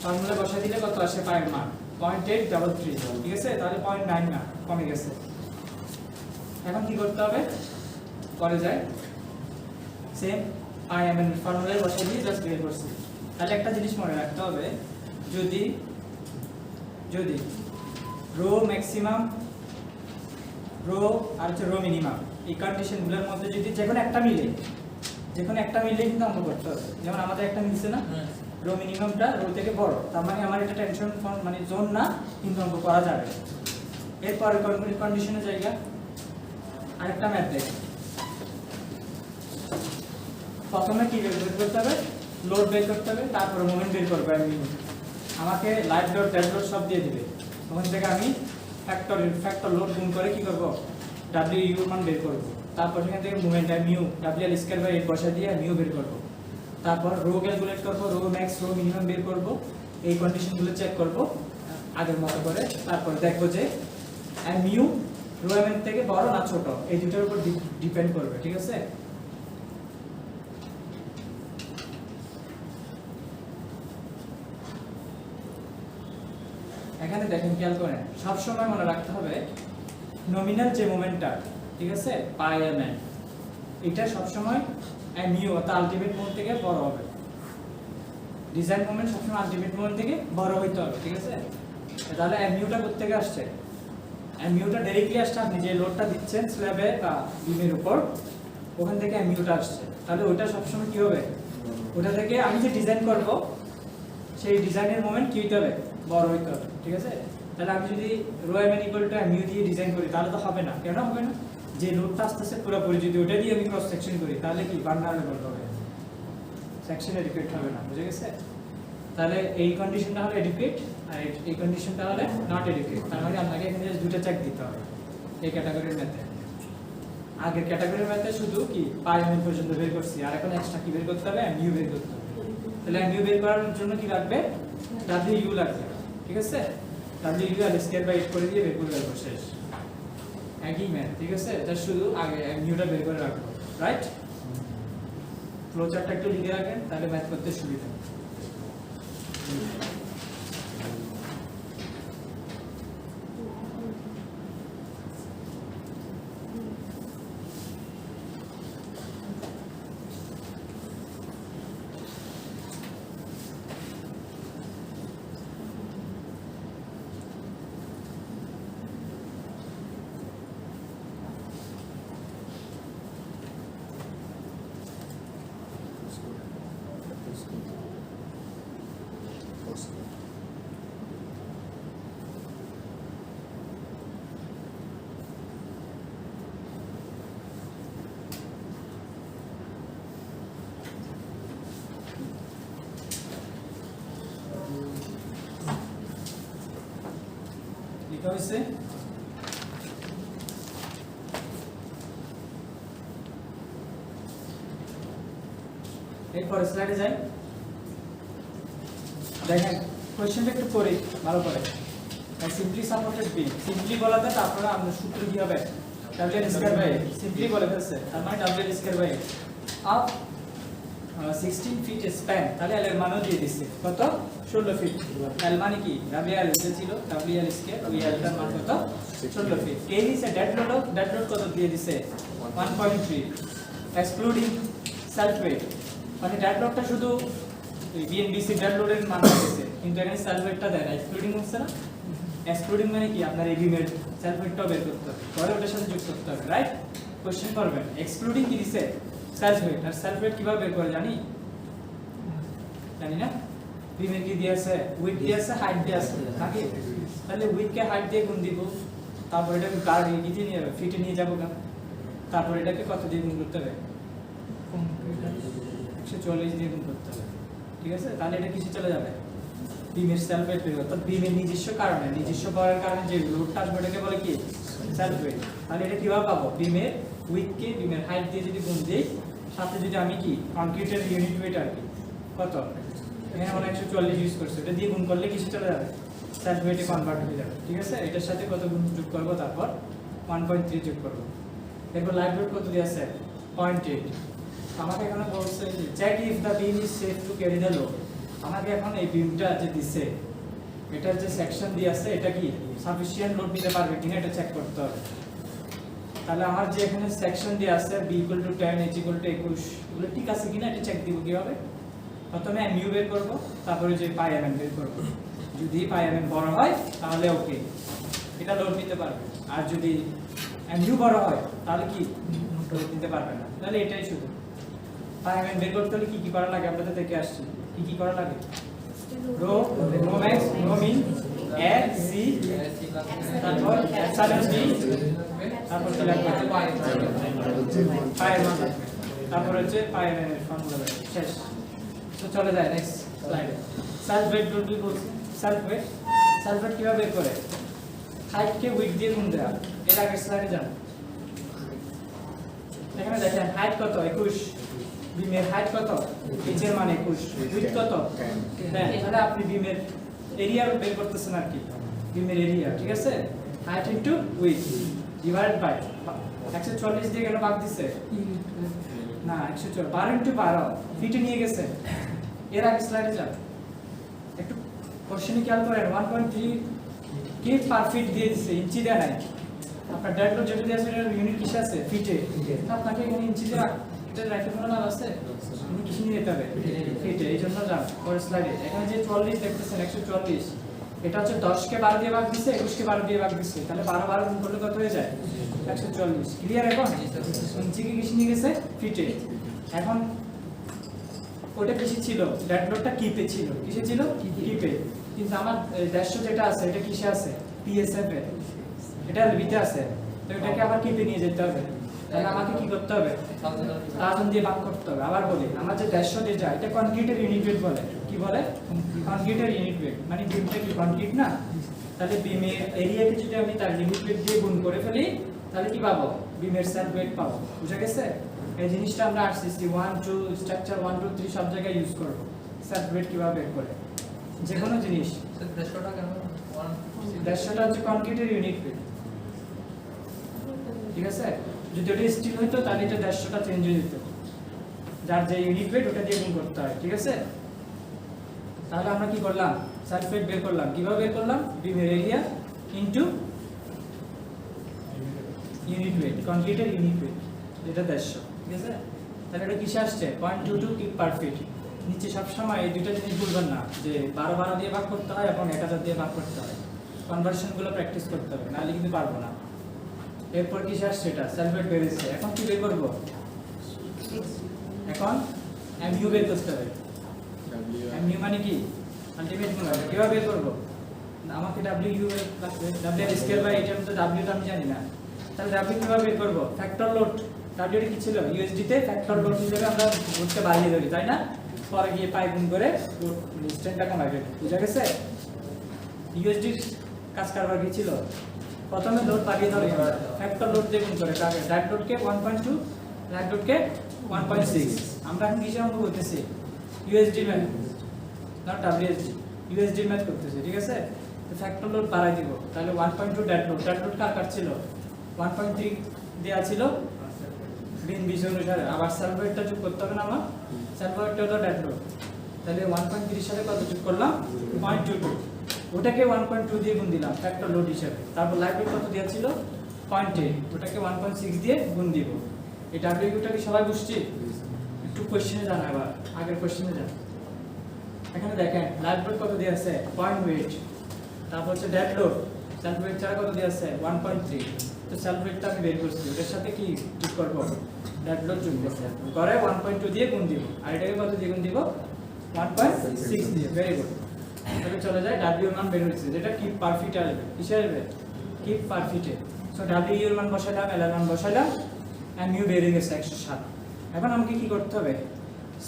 ফর্মুলা বসাই দিলে কত আসে পায়ের মান 0.833, ঠিক আছে? তাহলে 0.9 না, কমে গেছে। এখন কি করতে হবে, করে যায় সেম আইএমএন ফর্মুলায় বসাই দিয়ে জাস্ট বের করছি। তাহলে একটা জিনিস মনে রাখতে হবে, যদি যদি রো ম্যাক্সিমাম, রো আর হচ্ছে রো মিনিমাম, এই কন্ডিশনগুলোর মধ্যে যদি যে কোনো একটা মিলে কিন্তু অঙ্ক করতে হবে। যেমন আমাদের একটা মিলছে না, রো মিনিমামটা রো থেকে বড়, তার মানে আমার এটা টেনশন মানে জোন না, কিন্তু অঙ্ক করা যাবে। এরপরে কন্ডিশনের জায়গা আরেকটা ম্যাথ দেখি। প্রথমে কি বের করতে হবে, লোড বের করতে হবে, তারপরে মোমেন্ট বের করবো। আমি আমাকে লাইভ লোড, ডেড লোড সব দিয়ে দিবে, ওখান থেকে আমি ফ্যাক্টর লোড গুণ করে কি করবো, ডাব্লিউ ইউ মান বের করবো। তারপর সেখান থেকে moment mu W square by 8 বসা দিয়ে মিউ বের করবো। তারপর রো ক্যালকুলেট করবো, রো ম্যাক্স রো মিনিমাম বের করবো, এই কন্ডিশনগুলো চেক করবো আগের মতো করে। তারপর দেখবো যে মিউ রো এম থেকে বড় না ছোট, এই দুটোর উপর ডিপেন্ড করবে, ঠিক আছে? এখানে দেখেন, খেয়াল করেন, সবসময় মনে রাখতে হবে নমিনাল যে মোমেন্টটা, ঠিক আছে, পাই এম এন, এটা সবসময় মিউ অর্থাৎ আলটিমেট মোমেন্ট থেকে বড় হবে। ডিজাইন মোমেন্ট সবসময় আলটিমেট মোমেন্ট থেকে বড় হইতে হবে, ঠিক আছে? তাহলে মিউটা কোথা থেকে আসছে, মিউটা ডাইরেক্টলি আসছে আপনি যে লোডটা দিচ্ছেন স্ল্যাবে বা বিমের উপর, ওখান থেকে মিউটা আসছে। তাহলে ওটা সবসময় কি হবে, ওটা থেকে আমি যে ডিজাইন করব সেই ডিজাইনের মোমেন্ট কি হইতে হবে, বড় হইতে হবে, ঠিক আছে? তাহলে আমি যদি rho M N equal to mu দিয়ে ডিজাইন করি তাহলে তো হবে না। কেন হবে না, যে লোডটা আসতেছে পুরোপুরি যদি ওটা দিয়ে আমি ক্রস সেকশন করি তাহলে কি বার্নার লেভেল হবে, সেকশন এডুকেট হবে না, বুঝে গেছে? তাহলে এই কন্ডিশনটা হলো এডুকেট আর এই কন্ডিশনটা হলো নট এডুকেট। তার মানে আপনাকে এখানে দুটো চেক দিতে হবে এই ক্যাটাগরির ম্যাথে। আগের ক্যাটাগরির ম্যাথে শুধু কি পাই এম পর্যন্ত বের করছি, আর এখন এক্সট্রা কি বের করতে হবে, মিউ বের করতে হবে। তাহলে মিউ বের করার জন্য কি লাগবে, ডাব্লিউ ইউ লাগবে, ঠিক আছে? W U R square by 8 করে দিয়ে বের করে দেবো, শেষ। একই ম্যাথ, ঠিক আছে? এটা শুধু আগে মিউটা বের করে রাখবো, রাইট? ফ্লো চার্টটা একটু লিখে রাখেন, তাহলে ম্যাথ করতে সুবিধা। লিখা হয়েছে, এরপরে স্লাইডে যাই। দেখেন কোশ্চেনটা একটু করি ভালো করে। সিম্পলি সাপোর্টেড বি, সিম্পলি বলাতে তারপরে আমরা সূত্র কি হবে, ডাব্লিউ স্কয়ার বাই, সিম্পলি বলে ফেলছে তার মানে W square by up 16 feet span. তাহলে এল এর মানও দিয়ে দিচ্ছে কত, 16 ফিট। এল মানে কি, ডাব্লিউ এল ছিল, ডাব্লিউ এল স্কয়ার, ওই এলটার মান কত, 16 ফিট। কে দিছে, ডেড লোড কত দিয়ে দিছে, 1.3 এক্সক্লুডিং সেলফ ওয়েট। মানে ডেড লোডটা শুধু বিএনবিসি ডেড লোডের মান দিয়েছে, কিন্তু এখানে সেলফ ওয়েটটা দেয় না, এক্সক্লুডিং হচ্ছে না। এক্সক্লুডিং মানে কি, আপনার এই বিমের সেলফ ওয়েটটাও বের করতে হবে, পরে ওটার সাথে যোগ করতে হবে, রাইট? কোশ্চেন করবেন এক্সক্লুডিং কি দিছে, সেলফ ওয়েট। আর সেলফ ওয়েট কিভাবে বের করে জানি না? বিমের কি দিয়েছে, উইথ দিয়েছে, হাইট দিয়েছে নাকি? তাহলে উইথ কে হাইট দিয়ে গুণ দিব, তারপর এটাকে গার্ড গিয়ে নিয়ে যাবে, ফিটে নিয়ে যাবো না, তারপর এটাকে কত দিয়ে গুণ করতে হবে, 140 দিয়ে গুণ করতে হবে, ঠিক আছে? তাহলে এটা কিসে চলে যাবে, বিমের সেলফ ওয়েট বের করতে। বিমের নিজস্ব কারণে, নিজস্ব করার কারণে যে লোডটা আসবে এটাকে বলে কি, সেলফ ওয়েট। তাহলে এটা কিভাবে পাবো, বিমের উইথ কে বিমের হাইট দিয়ে যদি গুণ দিই, সাথে যদি আমি কি কংক্রিটের ইউনিট ওয়েট আর কি কত, এখানে আমরা 140 ইউজ করছি, এটা দিয়ে গুণ করলে কিসে চলে যাবে, সেলফ ওয়েটে কনভার্ট হয়ে যাবে, ঠিক আছে? এটার সাথে কত গুণ যোগ করব, তারপর 1.3 যোগ করব। এরপর লাইভ লোড কত দিয়ে আছে, 0.8। আমাকে এখানে বলছে যে check if the beam is safe to carry the load. আমাকে এখন এই বিমটা যে দিছে এটার যে সেকশন দিয়ে আছে এটা কি সাফিসিয়েন্ট লোড নিতে পারবে কিনা এটা চেক করতে হবে। তাহলে আমার যে এখানে সেকশন দিয়ে আছে b = 10 h = 21 এগুলো ঠিক আছে কিনা এটা চেক দিব কিভাবে? প্রথমে mu বের করব, তারপরে যে পাই mn বের করব। যদি পাই mn বড় হয় তাহলে ওকে, এটা লোড নিতে পারবে। আর যদি mu বড় হয় তাহলে কি লোড নিতে পারবে না। তাহলে এটাই শুধু পাই mn বের করতে হলে কি কি করা লাগে আমরা তো দেখে আসছি। কি কি করা লাগে? Rho max rho min a c তারপর এপসাইলন b তারপর কি লাগবে? পাই এর মান লাগবে, তারপর হচ্ছে পাই এর ফর্মুলা শেষ। তো চলে যায় নেক্সট স্লাইডে। সেলফ ওয়েট বলতে বলছি, সেলফ ওয়েট কিভাবে বের করে? হাইট কে উইডথ দিয়ে গুণ দেয়া। এর আগের স্লাইডে যান, এখানে দেখেন হাইট কত 21, বিমের হাইট কত, h এর মান 21, উইডথ কত 10। তাহলে আপনি বিমের এরিয়া বের করতেছেন আর কি, বিমের এরিয়া, ঠিক আছে? Height into width divide by 140 দিয়ে কেন ভাগ দিছে? না 140 12 ইনটু 12 ফিটে নিয়ে গেছে। এর আগে স্লাইডে যান, একটু কোশ্চেনে খেয়াল করেন 1.3 কি পার ফিট দিয়ে দিছে, ইঞ্চি দেয়া নাই। আপনার ডেড লোড যেটা দিয়েছে এর ইউনিট কিসে আছে? ফিটে। আপনাকে এখানে ইঞ্চি দিয়ে এটা রাইট কোনো লাভ আছে? আপনি কিসে নিয়ে যেতে হবে? ফিটে। এই জন্য যান পরের স্লাইডে। এখানে যে 40 দেখতেছেন 140, এটা হচ্ছে 10 কে 12 দিয়ে ভাগ দিছে, 21 কে 12 দিয়ে ভাগ দিছে। তাহলে 12 12 গুণ করলে কত হয়ে যায়? 140। ক্লিয়ার? এখন ইঞ্চি কি কিসে নিয়ে গেছে? ফিটে। এখন ওটা কিসে ছিল? ডেড লোডটা কিপে ছিল। কিসে ছিল? কিপে। কিন্তু আমার 150 যেটা আছে এটা কিসে আছে? পিএসএফ এ। এটা এলবিতে আছে। তো এটাকে আবার কিপে নিয়ে যেতে হবে। তাহলে আমাকে কি করতে হবে? 1000 দিয়ে ভাগ করতে হবে। আবার বলি, আমার যে 150 যেটা এটা কনক্রিটের ইউনিট ওয়েট বলে। কি বলে? কনক্রিটের ইউনিট ওয়েট। মানে বিমটা কি কনক্রিট না? তাহলে বিমের এরিয়াকে যদি আমি তার ইউনিট ওয়েট দিয়ে গুণ করে ফেলি তাহলে কি পাবো? বিমের সেলফ ওয়েট পাবো। বুঝা গেছে? এই জিনিসটা আমরা আরসিসি 1 2 স্ট্রাকচার 1 2 3 সব জায়গায় ইউজ করব। সেলফ ওয়েট কিভাবে বের করে? যে কোনো জিনিস 150 টাকা কেন? 150 টা হচ্ছে কনক্রিটের ইউনিট ওয়েট। ঠিক আছে? যদি ওটা স্টিল হইতো তাহলে এটা 150 টা চেঞ্জ হয়ে যেত। যার যে ইউনিট ওয়েট ওটা দিয়ে গুণ করতে হয়। ঠিক আছে? তাহলে আমরা কি করলাম? সেলফ ওয়েট বের করলাম। কিভাবে বের করলাম? বিমের এরিয়া ইনটু ইউনিট ওয়েট, কনক্রিটের ইউনিট ওয়েট যেটা 150। ঠিক আছে? তাহলে এটা কিসে আসছে? 0.22 কিপ পার ফিট। নিচে সব সময় এই দুইটা জিনিস ভুলবেন না যে 12 12 দিয়ে ভাগ করতে হয় এবং 1000 দিয়ে ভাগ করতে হয়। কনভার্সনগুলো প্র্যাকটিস করতে হবে, নাহলে কিন্তু পারবো না। এরপর কিসে আসছে? এটা সেলফ ওয়েট বেরিয়েছে। এখন কি বের করব? এখন mu বের করতে হবে। mu মানে কি? আলটিমেট মান। কিভাবে বের করব? আমাকে w এর লাগবে, w এর স্কয়ার বাই এটা তো w টা আমি জানি না। তাহলে w কিভাবে বের করব? Factor load. w এর কি ছিল? USD তে ফ্যাক্টর লোড হিসেবে আমরা লোডকে বাড়িয়ে ধরি, তাই না? পরে গিয়ে পাই গুণ করে স্ট্রেনটা কমাবে। বুঝা গেছে? USD কাজ কারবার কি ছিল? প্রথমে লোড বাড়িয়ে ধরে ফ্যাক্টর লোড দিয়ে গুণ করে কাকে? ডেড লোডকে 1.2, ডেড লোডকে 1.6। আমরা এখন কিসে অঙ্ক করতেছি? USD ম্যাথ, না WSD। USD ম্যাথ করতেছি। ঠিক আছে? তো ফ্যাক্টর লোড বাড়াই দিব। তাহলে 1.2 ডেড লোড কার ছিল? 1.3 দেয়া ছিল বিন বিষ অনুসারে। আবার সেলফ ওয়েটটা যোগ করতে হবে না আমার? সেলফ ওয়েটটা হলো ডেড লোড। তাহলে 1.3 সাথে কত যোগ করলাম? 0.22। ওটাকে 1.2 দিয়ে গুণ দিলাম ফ্যাক্টর লোড হিসেবে। তারপর লাইভ লোড কত দেয়া ছিল? 0.8। ওটাকে 1.6 দিয়ে গুণ দিব। এই ডাব্লিউটা কি সবাই বুঝছি? একটু কোশ্চেনে যান, আবার আগের কোশ্চেনে যান। এখানে দেখেন লাইভ লোড কত দেয়া আছে? 0.8। তারপর হচ্ছে ডেড লোড সেলফ ওয়েট ছাড়া কত দেয়া আছে? 1.3। তো সেলফ ওয়েটটা আমি বের করছি, ওটার সাথে কি যোগ করব? ডেড লোড যোগ করে 1.2 দিয়ে গুণ দিব। আর এটাকে কত দিয়ে গুণ দিব? 1.6 দিয়ে। Very good. তাহলে চলে যায় w এর মান বের হচ্ছে, যেটা কিপ পার ফিট আসবে। কিসে আসবে? কিপ পার ফিটে। সো w এর মান বসাইলাম, l এর মান বসাইলাম, mu বের হয়ে গেছে 107। এখন আমাকে কি করতে হবে?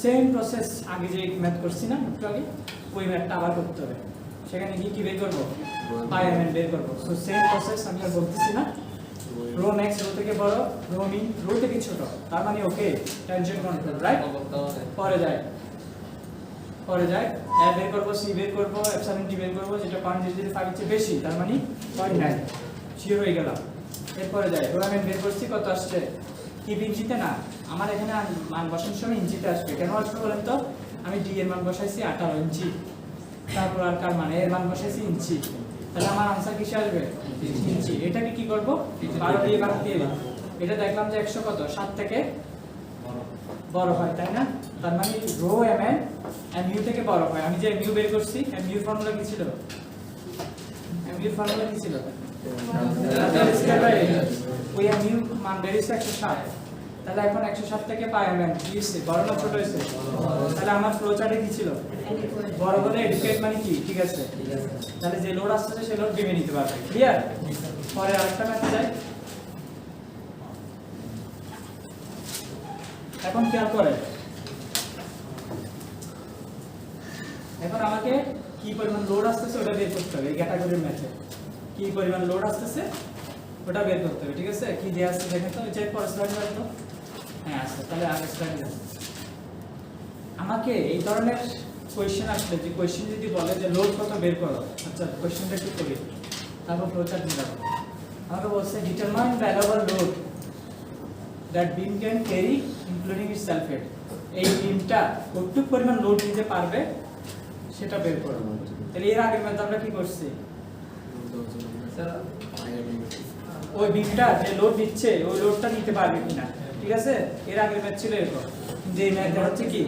সেম প্রসেস আগে যে ম্যাথ করছি না একটু আগে, ওই ম্যাথটা আবার করতে হবে। সেখানে গিয়ে কি বের করব? পাই mn বের করব। সো সেম প্রসেস আমি আর বলতেছি না। রো ম্যাক্স রো থেকে বড়, রো মিন রো থেকে ছোট, তার মানে ওকে টেনশন কন্ট্রোল, রাইট? পরে যায় a বের করব, c বের করব, এপসাইলন t বের করব, যেটা 0.005 এর চেয়ে বেশি, তার মানে 0.9 শিওর হয়ে গেলাম। এরপরে যায় রো mn বের করছি, কত আসছে? কি ইঞ্চিতে না, আমার এখানে মান বসানোর সময় ইঞ্চিতে আসবে। কেন আসবে বলেন তো? আমি ডি এর মান বসাইছি 18 ইঞ্চি, তারপর আর কার মান এর মান বসাইছি ইঞ্চি, তাহলে আমার আনসার কিসে আসবে ইঞ্চি। এটাকে কি করব 12 দিয়ে ভাগ দিয়ে দিই। এটা দেখলাম যে 100 কত 7 থেকে বড় হয়, তাই না? তার মানে রো mn mu থেকে বড় হয়। আমি যে mu বের করছি, mu ফর্মুলা কি ছিল? mu ফর্মুলা কি ছিল? ওই mu মান বের হইছে 160। তাহলে এখন 160 থেকে পাই mn কি হইছে, বড় না ছোট হইছে? তাহলে আমার ফ্লো চার্টে কি ছিল? বড় হলে এডুকেট মানে কি ঠিক আছে। তাহলে যে লোড আসছে সে লোড ভেঙে নিতে পারবে। ক্লিয়ার? পরে আরেকটা ম্যাথে যাই। এখন খেয়াল করে, এখন আমাকে কি পরিমাণ লোড আসতেছে ওটা বের করতে হবে। এই ক্যাটাগরির ম্যাথে কি পরিমাণ লোড আসতেছে ওটা বের করতে হবে, ঠিক আছে? কি দেয়া আছে দেখেন তো, চেক পরে স্লাইডে রাখো। হ্যাঁ আছে, তাহলে আগে স্লাইডে যান। আমাকে এই ধরনের কোয়েশ্চেন আসলে, যে কোয়েশ্চেন যদি বলে যে লোড কত বের করো, আচ্ছা কোয়েশ্চেনটা একটু করি, তারপর ফ্লোচার্ট মিলাবো। আমাকে বলছে determine the allowable load that beam can carry including it's self wait. এই বিমটা কতটুকু পরিমাণ লোড নিতে পারবে সেটা বের করো। তাহলে এর আগের ম্যাথ আমরা কি করছি, ওই বিমটা যে লোড দিচ্ছে ওই লোডটা নিতে পারবে কিনা, ঠিক আছে? এর আগের ম্যাথ ছিল এরকম, যে ম্যাথ হচ্ছে কি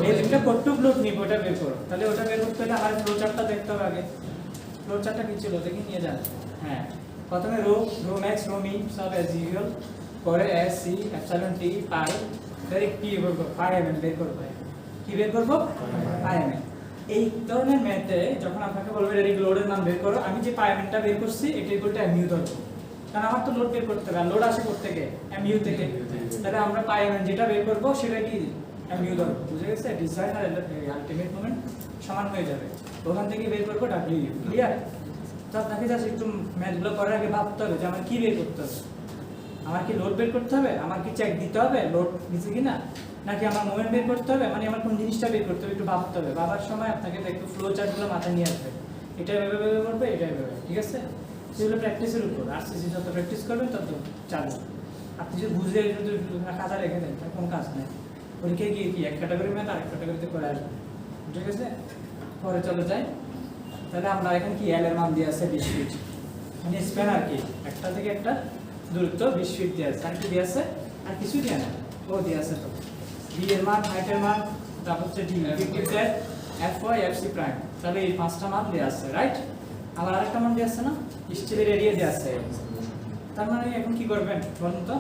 এই বিমটা কতটুকু লোড নিবে ওটা বের করো। তাহলে ওটা বের করতে হলে আমার ফ্লো চার্টটা দেখতে হবে আগে। ফ্লো চার্টটা কি ছিল দেখি নিয়ে যান। হ্যাঁ, প্রথমে রো ম্যাক্স রো মিন সব অ্যাজ ইউজুয়াল, পরে এস সি এপসাইলন টি পাই, ডাইরেক্ট কি বের করব পাই এম বের করব। কি বের করব? পাই এম। এই ধরনের ম্যাথে যখন আপনাকে বলবে ডাইরেক্ট লোডের মান বের করো, আমি যে পাই এমটা বের করছি এটা ইকুয়াল টু mu ধরবো, কারণ আমার তো লোড বের করতে হবে। লোড আসে কোথা থেকে? mu থেকে। তাহলে আমরা পাই এম যেটা বের করব সেটা কি mu ধরবো। বুঝে গেছে? ডিজাইন আর আলটিমেট মোমেন্ট সমান হয়ে যাবে, ওখান থেকে বের করব w। ক্লিয়ার? তো আপনাকে জাস্ট একটু ম্যাথগুলো করার আগে ভাবতে হবে যে আমার কি বের করতে হবে। আমার কি লোড বের করতে হবে, আমার কি চেক দিতে হবে লোড নিচে কিনা, নাকি আমার মোমেন্ট বের করতে হবে, মানে আমার কোন জিনিসটা বের করতে হবে একটু ভাবতে হবে। ভাবার সময় আপনাকে একটু ফ্লো চার্টগুলো মাথায় নিয়ে আসবে, এটা এভাবে করবে, এটা এভাবে, ঠিক আছে? সেগুলো প্র্যাকটিসের উপর। আরসিসি যত প্র্যাকটিস করবেন তত চালু। আপনি যদি বুঝে যদি খাতা রেখে দেন তার কোনো কাজ নেই। পরীক্ষায় গিয়ে কি এক ক্যাটাগরি ম্যাথ আরেক ক্যাটাগরিতে করে আসবে, ঠিক আছে? পরে চলে যাই। তাহলে আমরা এখন কি এল এর মান দিয়ে আছে 20 ফিট, মানে স্প্যান আর কি একটা থেকে একটা দূরত্ব 20 ফিট দিয়ে আছে। আর কি দিয়ে আছে? আর কিছু দিয়ে না, ও দিয়ে আছে। তো বি এর মান, হাইটের মান, তারপর হচ্ছে D equivalent F Y F C prime. তাহলে এই পাঁচটা মান দিয়ে আছে, রাইট? আবার আরেকটা মান দিয়ে আছে না, স্টিলের এরিয়া দিয়ে আছে। তার মানে এখন কি করবেন বলুন তো?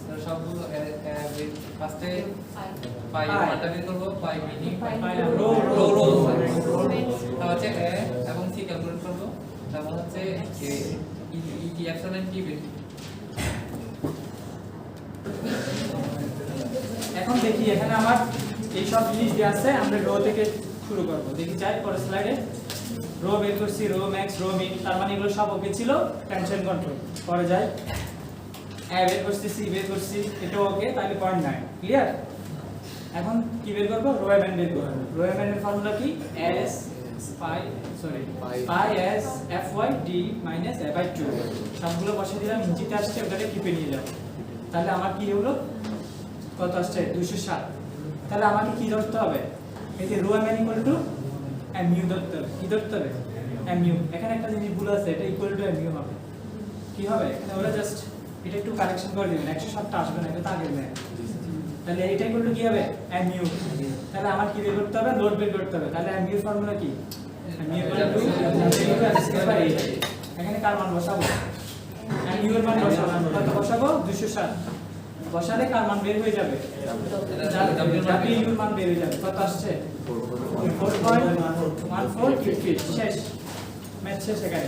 স্যার সবগুলো ফার্স্টে পাই মানটা বের করব, pi mini pi rho rho rho rho তারপর হচ্ছে এ এবং সি ক্যালকুলেট করব, তারপর হচ্ছে ই এপসাইলন টি বের। এখন দেখি এখানে আমার এই সব জিনিস দেওয়া আছে। আমরা রো থেকে শুরু করব, দেখি যাই পরে স্লাইডে। রো বের করছি, রো ম্যাক্স রো মিন, তার মানে এগুলো সব ওকে ছিল, টেনশন কন্ট্রোল। পরে যাই এ বের করছি, সি বের করছি, এটা ওকে, তাহলে 0.9। ক্লিয়ার? এখন কি বের করব? রো এম এন বের করব। রো এম এন এর ফর্মুলা কি? S pi S F Y D minus A by 2। সবগুলো বসে দিলাম, ইঞ্চিতে আসছে, ওটাকে টিপে নিয়ে যাব। তাহলে আমার কি হলো, কত আসছে? 207। তাহলে আমাকে কি ধরতে হবে? এই যে rho M N equal to mu ধরতে হবে। কি ধরতে হবে? mu। এখানে একটা জিনিস ভুল আছে, এটা ইকুয়াল টু mu হবে। কি হবে? এখানে ওরা জাস্ট এটা একটু কারেকশন করে দিবেন, 107টা আসবে না, এটা তো আগের ম্যাথ। তাহলে এটা ইকুয়াল টু কি হবে? mu। তাহলে আমার কি বের করতে হবে? লোড বের করতে হবে। তাহলে mu এর ফর্মুলা কি? mu ইকুয়াল টু এখানে কার মান বসাবো? mu এর মান বসাবো। কত বসাবো? 207। বসালে কার মান বের হয়ে যাবে? w এর মান বের হয়ে যাবে। কত আসছে? 4.14 ফিট। শেষ, ম্যাথ শেষ এখানে,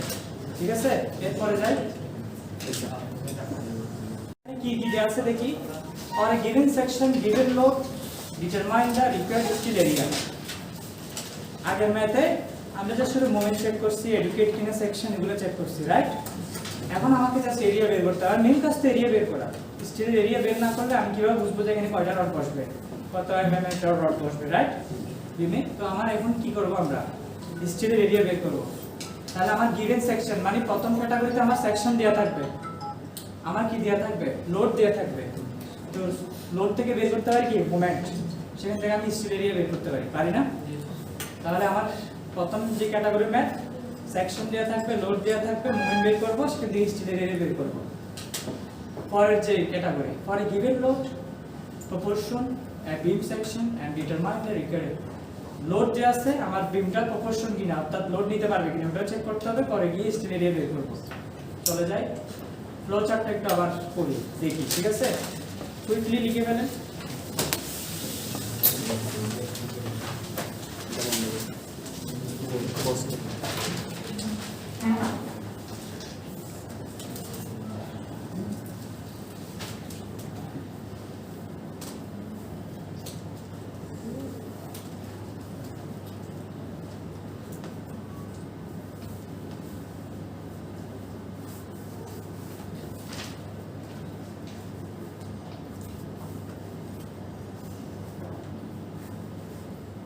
ঠিক আছে? এরপরে যাই, কি কি দেওয়া আছে দেখি। or a given section given load determine the required steel area। আগের ম্যাথে আমরা জাস্ট শুধু মোমেন্ট চেক করছি, এডুকেট কিনা সেকশন এগুলো চেক করছি, রাইট? এখন আমাকে জাস্ট এরিয়া বের করতে হবে। মেইন কাজ তো এরিয়া বের করা। স্টিলের এরিয়া বের না করলে আমি কিভাবে বুঝবো যে এখানে কয়টা রড বসবে, কত mm এর রড বসবে, রাইট? বিমে। তো আমার এখন কি করব, আমরা স্টিলের এরিয়া বের করব। তাহলে আমার গিভেন সেকশন মানে প্রথম ক্যাটাগরিতে আমার সেকশন দেয়া থাকবে, আমার কি দেয়া থাকবে? লোড দেয়া থাকবে। তো লোড থেকে বের করতে হয় কি? মোমেন্ট। সেখান থেকে আমি স্টিল এরিয়া বের করতে পারি না? তাহলে আমার প্রথম যে ক্যাটাগরি ম্যাথ সেকশন দেওয়া থাকবে, লোড দেওয়া থাকবে, মুভমেন্ট বের করব, সেখান থেকে স্টিল এরিয়া বের করব। পরের যে category for a given load proportion a beam section and determine the required load যে আছে আমার বিমটার প্রপোর্শন কিনা, অর্থাৎ লোড নিতে পারবে কিনা ওটা চেক করতে হবে, পরে গিয়ে স্টিল এরিয়া বের করব। চলে যাই ফ্লো চার্টটা একটু আবার করি দেখি, ঠিক আছে? কুইকলি লিখে ফেলেন।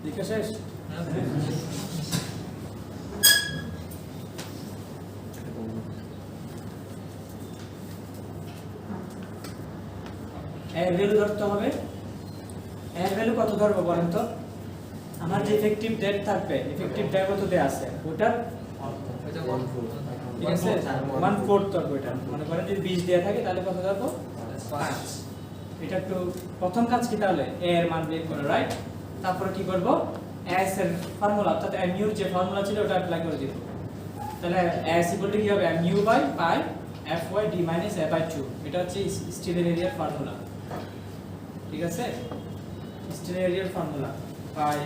লিখে শেষ? এর ভ্যালু ধরতে হবে। এর ভ্যালু কত ধরবো বলেন তো? আমার যে ইফেক্টিভ ডেট থাকবে, ইফেক্টিভ ডেট কত দেয়া আছে ওটার, ঠিক আছে 1/4 ধরবো। এটা মনে করেন যদি 20 দেয়া থাকে তাহলে কত ধরবো? 5। এটা একটু প্রথম কাজ কি তাহলে a এর মান বের করা, রাইট? তারপরে কি করব? s এর ফর্মুলা অর্থাৎ mu এর যে ফর্মুলা ছিল ওটা অ্যাপ্লাই করে দিব। তাহলে s কি হবে? mu by pi fy d minus a by 2। এটা হচ্ছে স্টিলের এরিয়ার ফর্মুলা, ঠিক আছে? স্টিলের এরিয়ার formula pi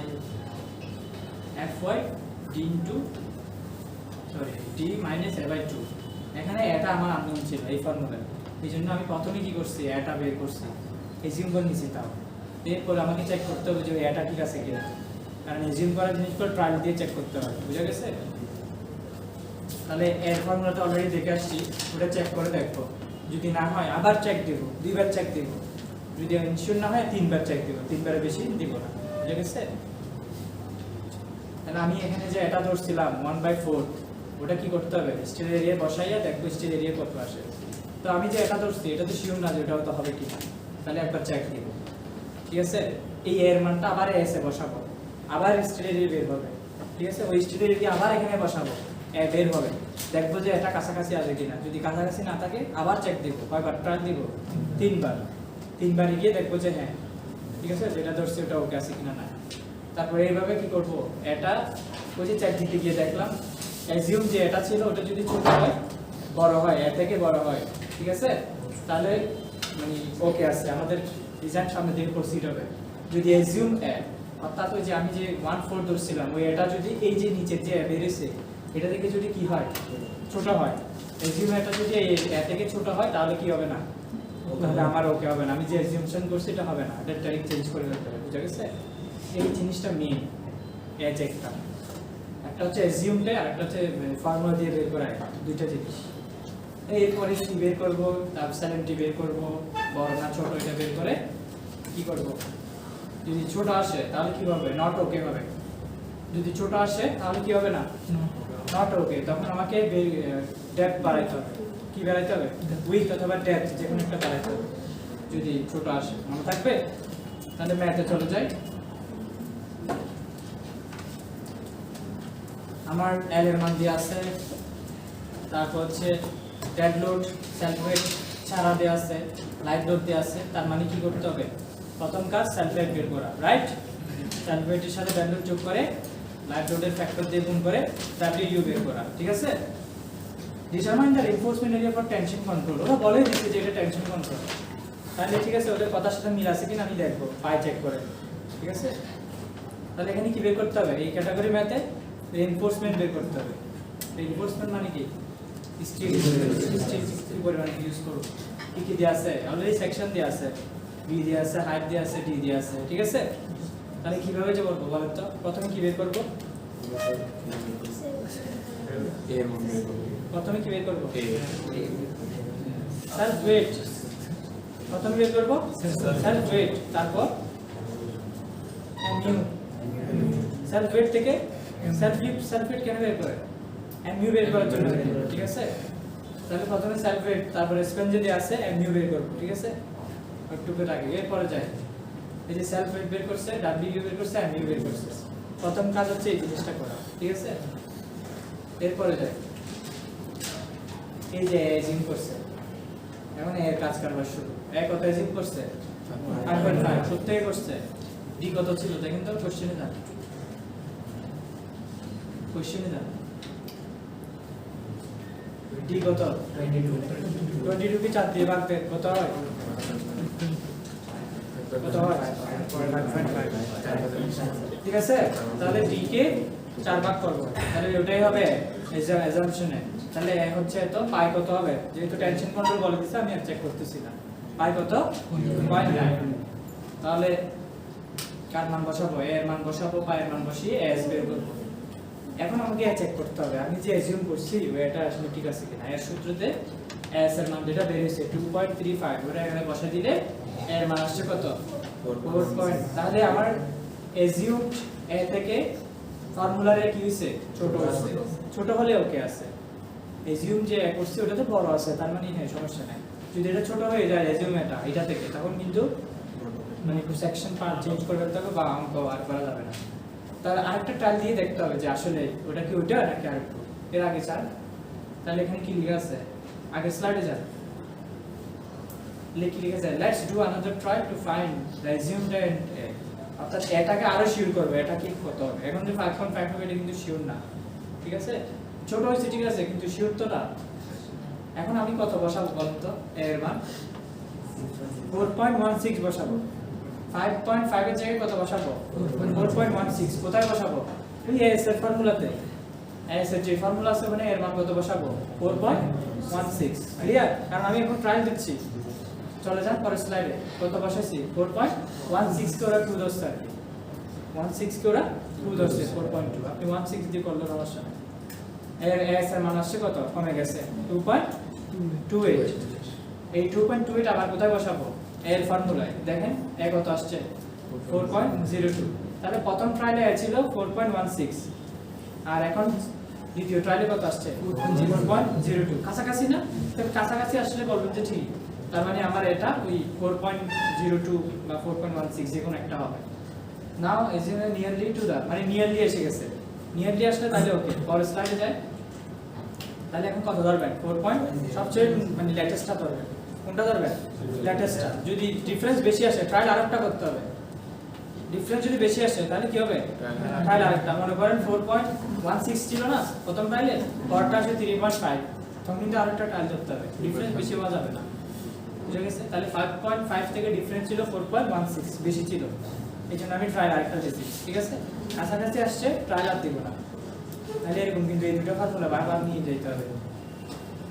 fy d into d minus a by 2। এখানে এটা আমার আননোন ছিল এই ফর্মুলা, এইজন্য আমি প্রথমে কি করছি? এটা বের করছি, এজিউম করে নিছি। তাও এরপর আমাকে চেক করতে হবে যে এটা ঠিক আছে কিনা, কারণ এজিউম করা জিনিসগুলো ট্রায়াল দিয়ে চেক করতে হবে, বুঝা গেছে? তাহলে এর ফর্মুলাটা অলরেডি দেখে আসছি, ওটা চেক করে দেখবো। যদি না হয় আবার চেক দেব, 2 বার চেক দেব। যদি ইনশিওর না হয় 3 বার চেক দেব, 3 বারের বেশি দিব না, বুঝা গেছে? তাহলে আমি এখানে যে এটা ধরছিলাম 1/4, ওটা কি করতে হবে? স্টিল এরিয়া বসাইয়া দেখবো স্টিল এরিয়া কত আসে। তো আমি যে এটা ধরছি এটা তো শিওর না যে ওটা তো হবে কিনা, তাহলে একবার চেক দিব, ঠিক আছে? এই এর মানটা আবার এসে বসাবো, আবার স্টিল এরিয়া বের হবে, ঠিক আছে? ওই স্টিল এরিয়া আবার এখানে বসাবো, এ বের হবে, দেখবো যে এটা কাছাকাছি আসে কিনা। যদি কাছাকাছি না থাকে আবার চেক দিব, কয়বার ট্রাই দিব? 3 বার। 3 বারে গিয়ে দেখবো যে হ্যাঁ ঠিক আছে, যেটা ধরছি ওটা ওকে আছে কিনা না। তারপরে এইভাবে কি করব? এটা ওই যে চেক দিতে গিয়ে দেখলাম অ্যাজিউম যে এটা ছিল ওটা যদি ছোট হয়, বড় হয়, এর থেকে বড় হয়, ঠিক আছে? তাহলে মানে ওকে আছে, আমাদের ডিজাইন সামনে দিকে প্রসিড হবে। যদি অ্যাজিউম এ, অর্থাৎ ওই যে আমি যে 1/4 ধরছিলাম ওই এটা যদি এই যে নিচে যে বেরিয়েছে এটা থেকে যদি কি হয়? ছোট হয়। অ্যাজিউম এটা যদি এ থেকে ছোট হয় তাহলে কি হবে না? তাহলে আমার ওকে হবে না, আমি যে অ্যাজিউমশন করছি এটা হবে না, এটা ডাইরেক্ট চেঞ্জ করে দিতে হবে, বুঝা গেছে? এই জিনিসটা মেইন এ চেকটা। একটা হচ্ছে অ্যাজিউমটা আর একটা হচ্ছে ফর্মুলা দিয়ে বের করা, দুইটা জিনিস। এরপরে কি বের করব? অ্যাবসলিউটলি বের করব, বড় না ছোট এটা বের করে কি করব? যদি ছোট আসে তাহলে কি হবে? নট ওকে হবে। যদি ছোট আসে তাহলে কি হবে না? Not okay. তখন আমাকে ডেপথ বাড়াইতে হবে। কি বাড়াইতে হবে? উইডথ অথবা ডেপথ যে কোনো একটা বাড়াইতে হবে যদি ছোট আসে, মনে থাকবে? তাহলে ম্যাথে চলে যাই। আমার এল এর মান দিয়ে আছে, তারপর হচ্ছে ডেড লোড সেলফ ওয়েট ছাড়া দেওয়া আছে, লাইভ লোড দেওয়া আছে। তার মানে কি করতে হবে? প্রথম কাজ সেলফ ওয়েট বের করা, রাইট? সেলফ ওয়েটের সাথে ডেড লোড যোগ করে লাইভ লোডের ফ্যাক্টর দিয়ে গুণ করে ডব্লিউ বের করা, ঠিক আছে? Determine the reinforcement area for tension control. ওরা বলে দিচ্ছে যে এটা টেনশন কন্ট্রোল, তাহলে ঠিক আছে ওদের কথার সাথে মিল আছে কিনা আমি দেখবো পাই চেক করে, ঠিক আছে? তাহলে এখানে কি বের করতে হবে? এই ক্যাটাগরি ম্যাথে রিইনফোর্সমেন্ট বের করতে হবে। রিইনফোর্সমেন্ট মানে কি? স্টিল কি পরিমাণে ইউজ করব, কি কি দেয়া আছে? অলরেডি সেকশন দেয়া আছে, বি দেয়া আছে, হাইট দেয়া আছে, ডি দেয়া আছে, ঠিক আছে? তাহলে কিভাবে যে বলবো বলেন তো? প্রথমে কি বের করব? প্রথমে কি বের করব? Self wait. প্রথমে বের করব সেলফ ওয়েট, তারপর মিউ। সেলফ ওয়েট থেকে সেলফ ওয়েট কেন বের করে? মিউ বের করার জন্য, ঠিক আছে? তাহলে প্রথমে সেলফ ওয়েট, তারপর স্পেন যদি আছে মিউ বের করব, ঠিক আছে? একটু আগে এরপরে যাই এই যে সেলফ ওয়েট বের করছে, ডাব্লিউ বের করছে, এম ইউ বের করছে। প্রথম কাজ হচ্ছে এই জিনিসটা করা, ঠিক আছে? এরপরে যায় এই যে এজিম করছে, এখন এর কাজ কারবার শুরু। এক কত এজিম করছে 5.5 প্রত্যেকে করছে। ডি কত ছিল দেখেন তো, কোশ্চেনে যান, কোশ্চেনে যান। ডি কত 22 কি 4 দিয়ে ভাগ দেন কত হয়, কত হয়? ঠিক আছে, তাহলে ডি কে 4 ভাগ করব, তাহলে ওটাই হবে অ্যাজাম্পশনে। তাহলে এ হচ্ছে তো পাই কত হবে, যেহেতু টেনশন কন্ট্রোল বলে দিছে আমি আর চেক করতেছি না। পাই কত 0.9। তাহলে কার মান বসাবো, এ এর মান বসাবো, পাই এর মান বসিয়ে এস বের করব। এখন আমাকে চেক করতে হবে আমি যে অ্যাজিউম করছি এটা আসলে ঠিক আছে কিনা। এর সূত্রতে এস এর মান যেটা বের হয়েছে 2.35, ওটা এখানে বসা দিলে এর মান আসছে কত 4. তাহলে আমার অ্যাজিউম এ থেকে ফর্মুলারে কি হইছে ছোট হইছে, ছোট হলে ওকে আছে। অ্যাজিউম যে করছি ওটা তো বড় আছে, তার মানে হ্যাঁ সমস্যা নাই। যদি এটা ছোট হয়ে যায় অ্যাজিউম এটা থেকে, তখন কিন্তু মানে একটু সেকশন পার্ট চেঞ্জ করে ফেলতে হবে বা অঙ্ক আর করা যাবে না। তার আরেকটা ট্রায়াল দিয়ে দেখতে হবে যে আসলে ওটা কি ওইটা নাকি আরেকটু। এর আগে চান, তাহলে এখানে কি লেখা আছে, আগে স্লাইডে যান, কি লেখা আছে, let's do another try to find the assumed and A. অর্থাৎ এটাকে আরো শিওর করবে এটা কি কত হবে। এখন যে 5.5 হবে এটা কিন্তু শিওর না, ঠিক আছে? ছোট হয়েছে ঠিক আছে, কিন্তু শিওর তো না। এখন আমি কত বসাবো বলুন তো, এর মান 4.16 বসাবো। 5.5 এর জায়গায় কত বসাবো 4.16। কোথায় বসাবো, এই এস এর ফর্মুলাতে। এস এর যে ফর্মুলা আছে মানে এর মান কত বসাবো 4.16। ক্লিয়ার? কারণ আমি এখন ট্রায়াল দিচ্ছি। চলে যান পরের স্লাইডে, কত বসাইছি 4.16 কে ওরা 2 ধরছে আর কি, 16 কে ওরা 2 ধরছে 4.2। আপনি 16 দিয়ে করলে সমস্যা নেই। এর এস এর মান আসছে কত, কমে গেছে 2.28। এই 2.28 আবার কোথায় বসাবো, এর ফর্মুলায় দেখেন এ কত আসছে 4.02। তাহলে প্রথম ট্রায়ালে ছিল 4.16 আর এখন দ্বিতীয় ট্রায়ালে কত আসছে 4.02। কাছাকাছি না? তবে কাছাকাছি আসলে বলবেন যে ঠিক, তার মানে আমার এটা ওই 4.02 বা 4.16 যে কোনো একটা হবে। Now is nearly to the, মানে নিয়ারলি এসে গেছে। নিয়ারলি আসলে তাহলে ওকে, পরের স্লাইডে যায়। তাহলে এখন কত ধরবেন 4. সবচেয়ে মানে লেটেস্টটা ধরবেন। কোনটা ধরবেন, লেটেস্টটা। যদি ডিফারেন্স বেশি আসে ট্রায়াল আরেকটা করতে হবে। ডিফারেন্স যদি বেশি আসে তাহলে কি হবে, ট্রায়াল আরেকটা। মনে করেন 4.16 ছিল না প্রথম ট্রায়ালে, পরটা আসে 3.5, তখন কিন্তু আরেকটা ট্রায়াল করতে হবে। ডিফারেন্স বেশি হওয়া যাবে না, বুঝে গেছে? তাহলে 5.5 থেকে ডিফারেন্স ছিল 4.16, বেশি ছিল, এই জন্য আমি ট্রায়াল আরেকটা দিয়েছি, ঠিক আছে? কাছাকাছি আসছে ট্রায়াল আর দিব না, তাহলে এরকম কিন্তু এই দুটো ফর্মুলা বারবার নিয়ে যেতে হবে,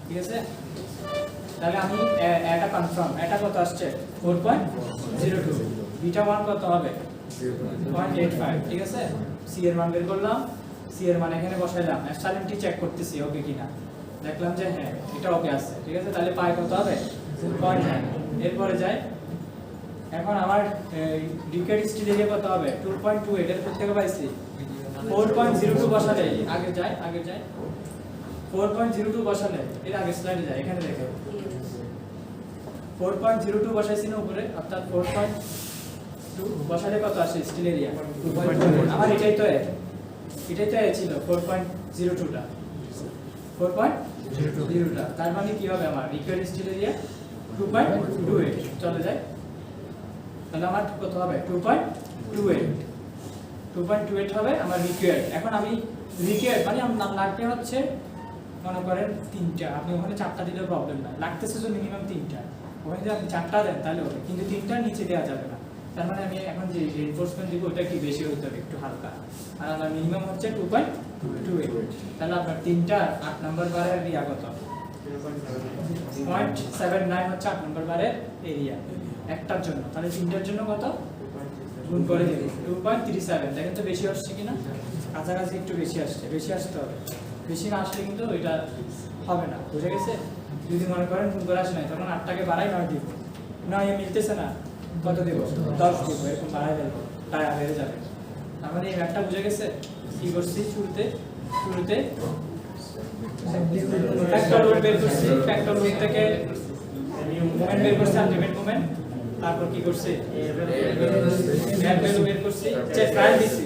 ঠিক আছে? তাহলে আমি এটা কনফার্ম, এটা কত আসছে 4.02, বিটা 1 কত হবে 0.85, ঠিক আছে? সি এর মান বের করলাম, সি এর মান এখানে বসাইলাম, এপসাইলনটি চেক করতেছি ওকে কিনা, দেখলাম যে হ্যাঁ এটা ওকে আছে, ঠিক আছে? তাহলে পাই কত হবে 0.9। এরপরে যাই, এখন আমার ডিকেড স্টিলের কত হবে 2.28, এর থেকে পাইছি 4.02 বসালে, আগে যাই 4.02 বসালে, এর আগে স্লাইডে যাই, এখানে দেখো 4.02 বসাইছি না উপরে, অর্থাৎ 4.2 বসালে কত আসে স্টিল এরিয়া 2.2। আমার এটাই তো ছিল 4.02টা, 4.02টা, তার মানে কি হবে আমার রিকোয়ার্ড স্টিল এরিয়া 2.28। চলে যায়, তাহলে আমার কত হবে 2.28 হবে আমার রিকোয়ার্ড। এখন আমি রিকোয়ার্ড মানে আমার লাগবে হচ্ছে মনে করেন 3টা, আপনি ওখানে 4টা দিলেও প্রবলেম না, লাগতেছে তো মিনিমাম 3টা, ওখানে যদি আপনি 4টা দেন তাহলে হবে, কিন্তু 3টার নিচে দেওয়া যাবে না। তার মানে আমি এখন যে রিইনফোর্সমেন্ট দিব ওটা কি বেশি হতে হবে, একটু হালকা, আর আমার মিনিমাম হচ্ছে 2.28। তাহলে আপনার 3টা 8 নম্বর বারের এরিয়া কত 0.79 হচ্ছে 8 নম্বর বারের এরিয়া একটার জন্য। তাহলে 3টার জন্য কত গুণ করে দিন 2.37। দেখেন তো বেশি আসছে কিনা, কাছাকাছি একটু বেশি আসছে, বেশি আসতে হবে, বেশি না আসলে কিন্তু ওইটা হবে না, বুঝে গেছে? যদি মনে করেন গুণ করে আসে নাই, তখন 8টাকে বাড়াই 9 দিব, 9 মিলতেছে না, কত দেব 10 দিব, এরকম বাড়াই দেবো, তাই বেড়ে যাবে। তার মানে এই ম্যাথটা বুঝে গেছে কি করছি, শুরুতে ফ্যাক্টর রুট বের করছি, ফ্যাক্টর রুট থেকে মোমেন্ট বের করছি, আলটিমেট মোমেন্ট তারপর কি করছে ম্যাপ ভ্যালু বের করছি যে ট্রায়াল দিছি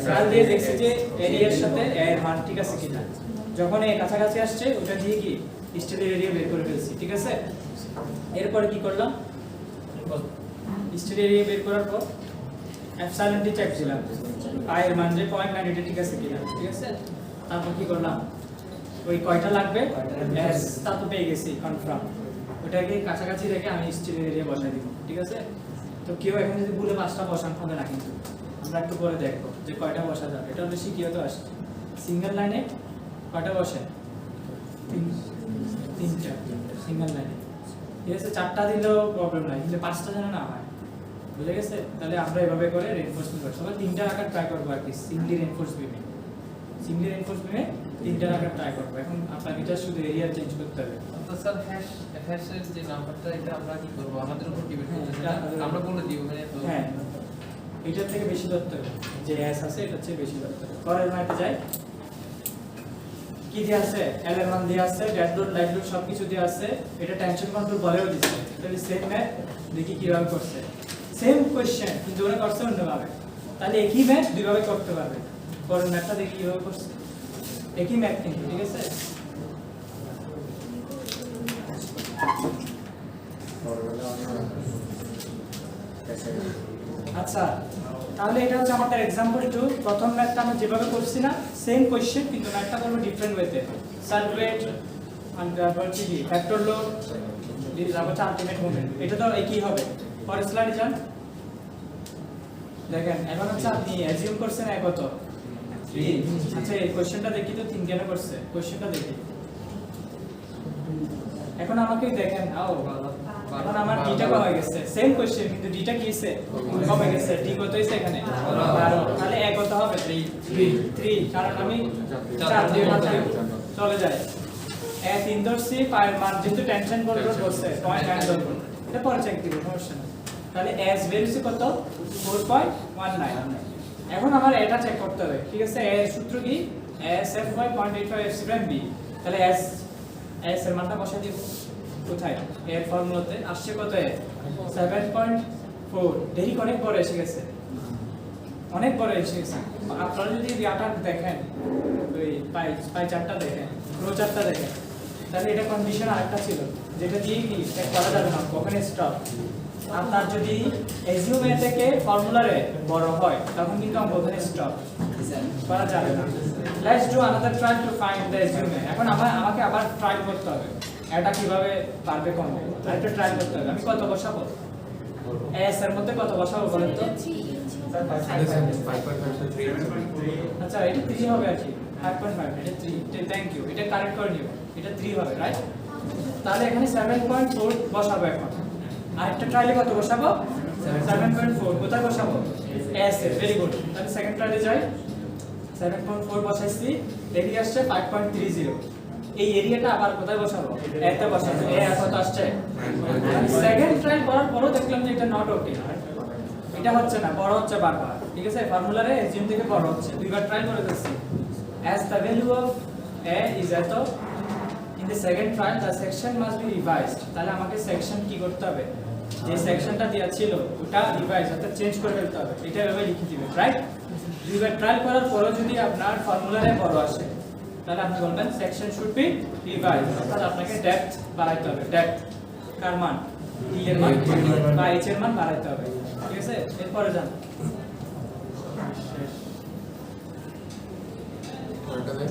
ট্রায়াল দিয়ে দেখছি যে এরিয়ার সাথে এর মান ঠিক আছে কিনা যখন এই কাছাকাছি আসছে ওটা দিয়ে কি স্টিলের এরিয়া বের করে ফেলছি ঠিক আছে এরপরে কি করলাম স্টিলের এরিয়া বের করার পর এপসাইলন টি চেক দিলাম আই এর মান যে 0.9 এটা ঠিক আছে কিনা ঠিক আছে তারপর কি করলাম ওই কয়টা লাগবে এস তা তো পেয়ে গেছি কনফার্ম ওটাকে কাছাকাছি রেখে আমি স্টিলের এরিয়া বসাই দিব ঠিক আছে তো কেউ এখন যদি বলে 5টা বসান হবে না কিন্তু আমরা একটু পরে দেখবো যে কয়টা বসা যাবে এটা হলো শিখিয়ে তো আসছে সিঙ্গেল লাইনে কয়টা বসে তিনটা সিঙ্গেল লাইনে ঠিক আছে 4টা দিলেও প্রবলেম নাই কিন্তু 5টা যেন না হয় বুঝে গেছে তাহলে আমরা এভাবে করে রিইনফোর্সমেন্ট করব সবাই 3টা রাখার ট্রাই করব আর কি সিঙ্গেল রিইনফোর্স বিমে সিঙ্গেল 3টা রাখার ট্রাই করব এখন আপনাকে এটা শুধু এরিয়া চেঞ্জ করতে হবে তো স্যার হ্যাশের যে নাম্বারটা এটা আমরা কি করব আমাদের উপর ডিপেন্ড করছে আমরা বলে দিব মানে তো হ্যাঁ এটার থেকে বেশি ধরতে হবে যে এস আছে এটার চেয়ে বেশি ধরতে হবে পরের মাইতে যাই কি দিয়ে আছে এল এর মান দিয়ে আছে ডেড লোড লাইট লোড সবকিছু দিয়ে আছে এটা টেনশন কন্ট্রোল বলেও দিচ্ছে তাহলে সেম ম্যাথ দেখি কিভাবে করছে সেম কোশ্চেন কিন্তু ওরা করছে অন্যভাবে তাহলে একই ম্যাথ দুইভাবে করতে পারবে পরের ম্যাথটা দেখি কিভাবে করছে একই ম্যাথ কিন্তু ঠিক আছে আচ্ছা তাহলে এটা হচ্ছে আমাদের एग्जांपल 2 প্রথম ম্যাথটা আমরা যেভাবে করছি না সেম কোশ্চেন কিন্তু ম্যাথটা করব ডিফারেন্ট ওয়েতে সার্কুলেট এন্ড ভার্টি ফ্যাক্টর লোড দিস আবার আলটিমেট মোমেন্ট এটা তো একই হবে পরের স্লাইডে যান দেখেন এখন হচ্ছে আপনি অ্যাজিউম করছেন কত 3 আচ্ছা এই কোশ্চেনটা দেখি তো 3 কেন করছে কোশ্চেনটা দেখি এখন আমাকে দেখেন আও এখন আমার ডিটা কমে গেছে সেম কোশ্চেন কিন্তু ডিটা কি হইছে কমে গেছে ডি কত হইছে এখানে 12 তাহলে এ কত হবে 3 কারণ আমি 4 দিয়ে ভাগ চলে যায় এ 3 ধরছি পায়ের মান যেহেতু টেনশন কন্ট্রোল করছে 0.9 ধরব এটা পরে চেক দিব সমস্যা নেই তাহলে এস ভ্যালু কত 4.19 এখন আমার এটা চেক করতে হবে ঠিক আছে এর সূত্র কি S F by 0.85 F C prime B তাহলে এস এর মানটা বসাই দিব কোথায় এর ফর্মুলাতে আসছে কত 7.4 দেরি অনেক বড় এসে গেছে অনেক বড় এসে গেছে আপনারা যদি ডাটা দেখেন ওই পাই চার্টটা দেখেন রো চার্টটা দেখেন তাহলে এটা কন্ডিশন আরেকটা ছিল যেটা দিয়ে কি চেক করা যাবে না কখন স্টপ আপনার যদি এজিউমে থেকে ফর্মুলারে বড় হয় তখন কিন্তু আমরা ওখানে স্টপ করা যাবে না let's do another try to find the assumed এখন আমাকে আবার ট্রাই করতে হবে এটা কিভাবে পারবে কমবে আরেকটা ট্রাই করতে হবে আমি কত বসাবো এস এর মধ্যে কত বসাবো বলেন তো আচ্ছা এটা 3 হবে আর কি 5.5 এটা 3 থ্যাংক ইউ এটা কারেক্ট করে নিও এটা 3 হবে রাইট তাহলে এখানে 7.4 বসাবো এখন আরেকটা ট্রাইলে কত বসাবো 7.4 কোথায় বসাবো এস এ ভেরি গুড তাহলে সেকেন্ড ট্রাইলে যাই 7.4 বসাইছি দেখি আসছে 5.30 এই এরিয়াটা আবার কোথায় বসাবো এতে বসাবো এ কত আসছে সেকেন্ড ট্রাই করার পরও দেখলাম যে এটা নট ওকে এটা হচ্ছে না বড় হচ্ছে বারবার ঠিক আছে ফর্মুলারে এজিউম থেকে বড় হচ্ছে দুইবার ট্রাই করে দেখছি as the value of a is এত in the second trial the section must be revised তাহলে আমাকে সেকশন কি করতে হবে যে সেকশনটা দেয়া ছিল ওটা রিভাইজ অর্থাৎ চেঞ্জ করে ফেলতে হবে এটা এভাবে লিখে দিবেন রাইট দুইবার ট্রাই করার পরও যদি আপনার ফর্মুলারে বড় আসে তাহলে আপনি বলবেন সেকশন শুড বি রিভাইজ অর্থাৎ আপনাকে ডেপথ বাড়াইতে হবে ডেপথ কার মান ডি এর মান বা এইচ এর মান বাড়াইতে হবে ঠিক আছে এরপরে যান ওইটা দেখ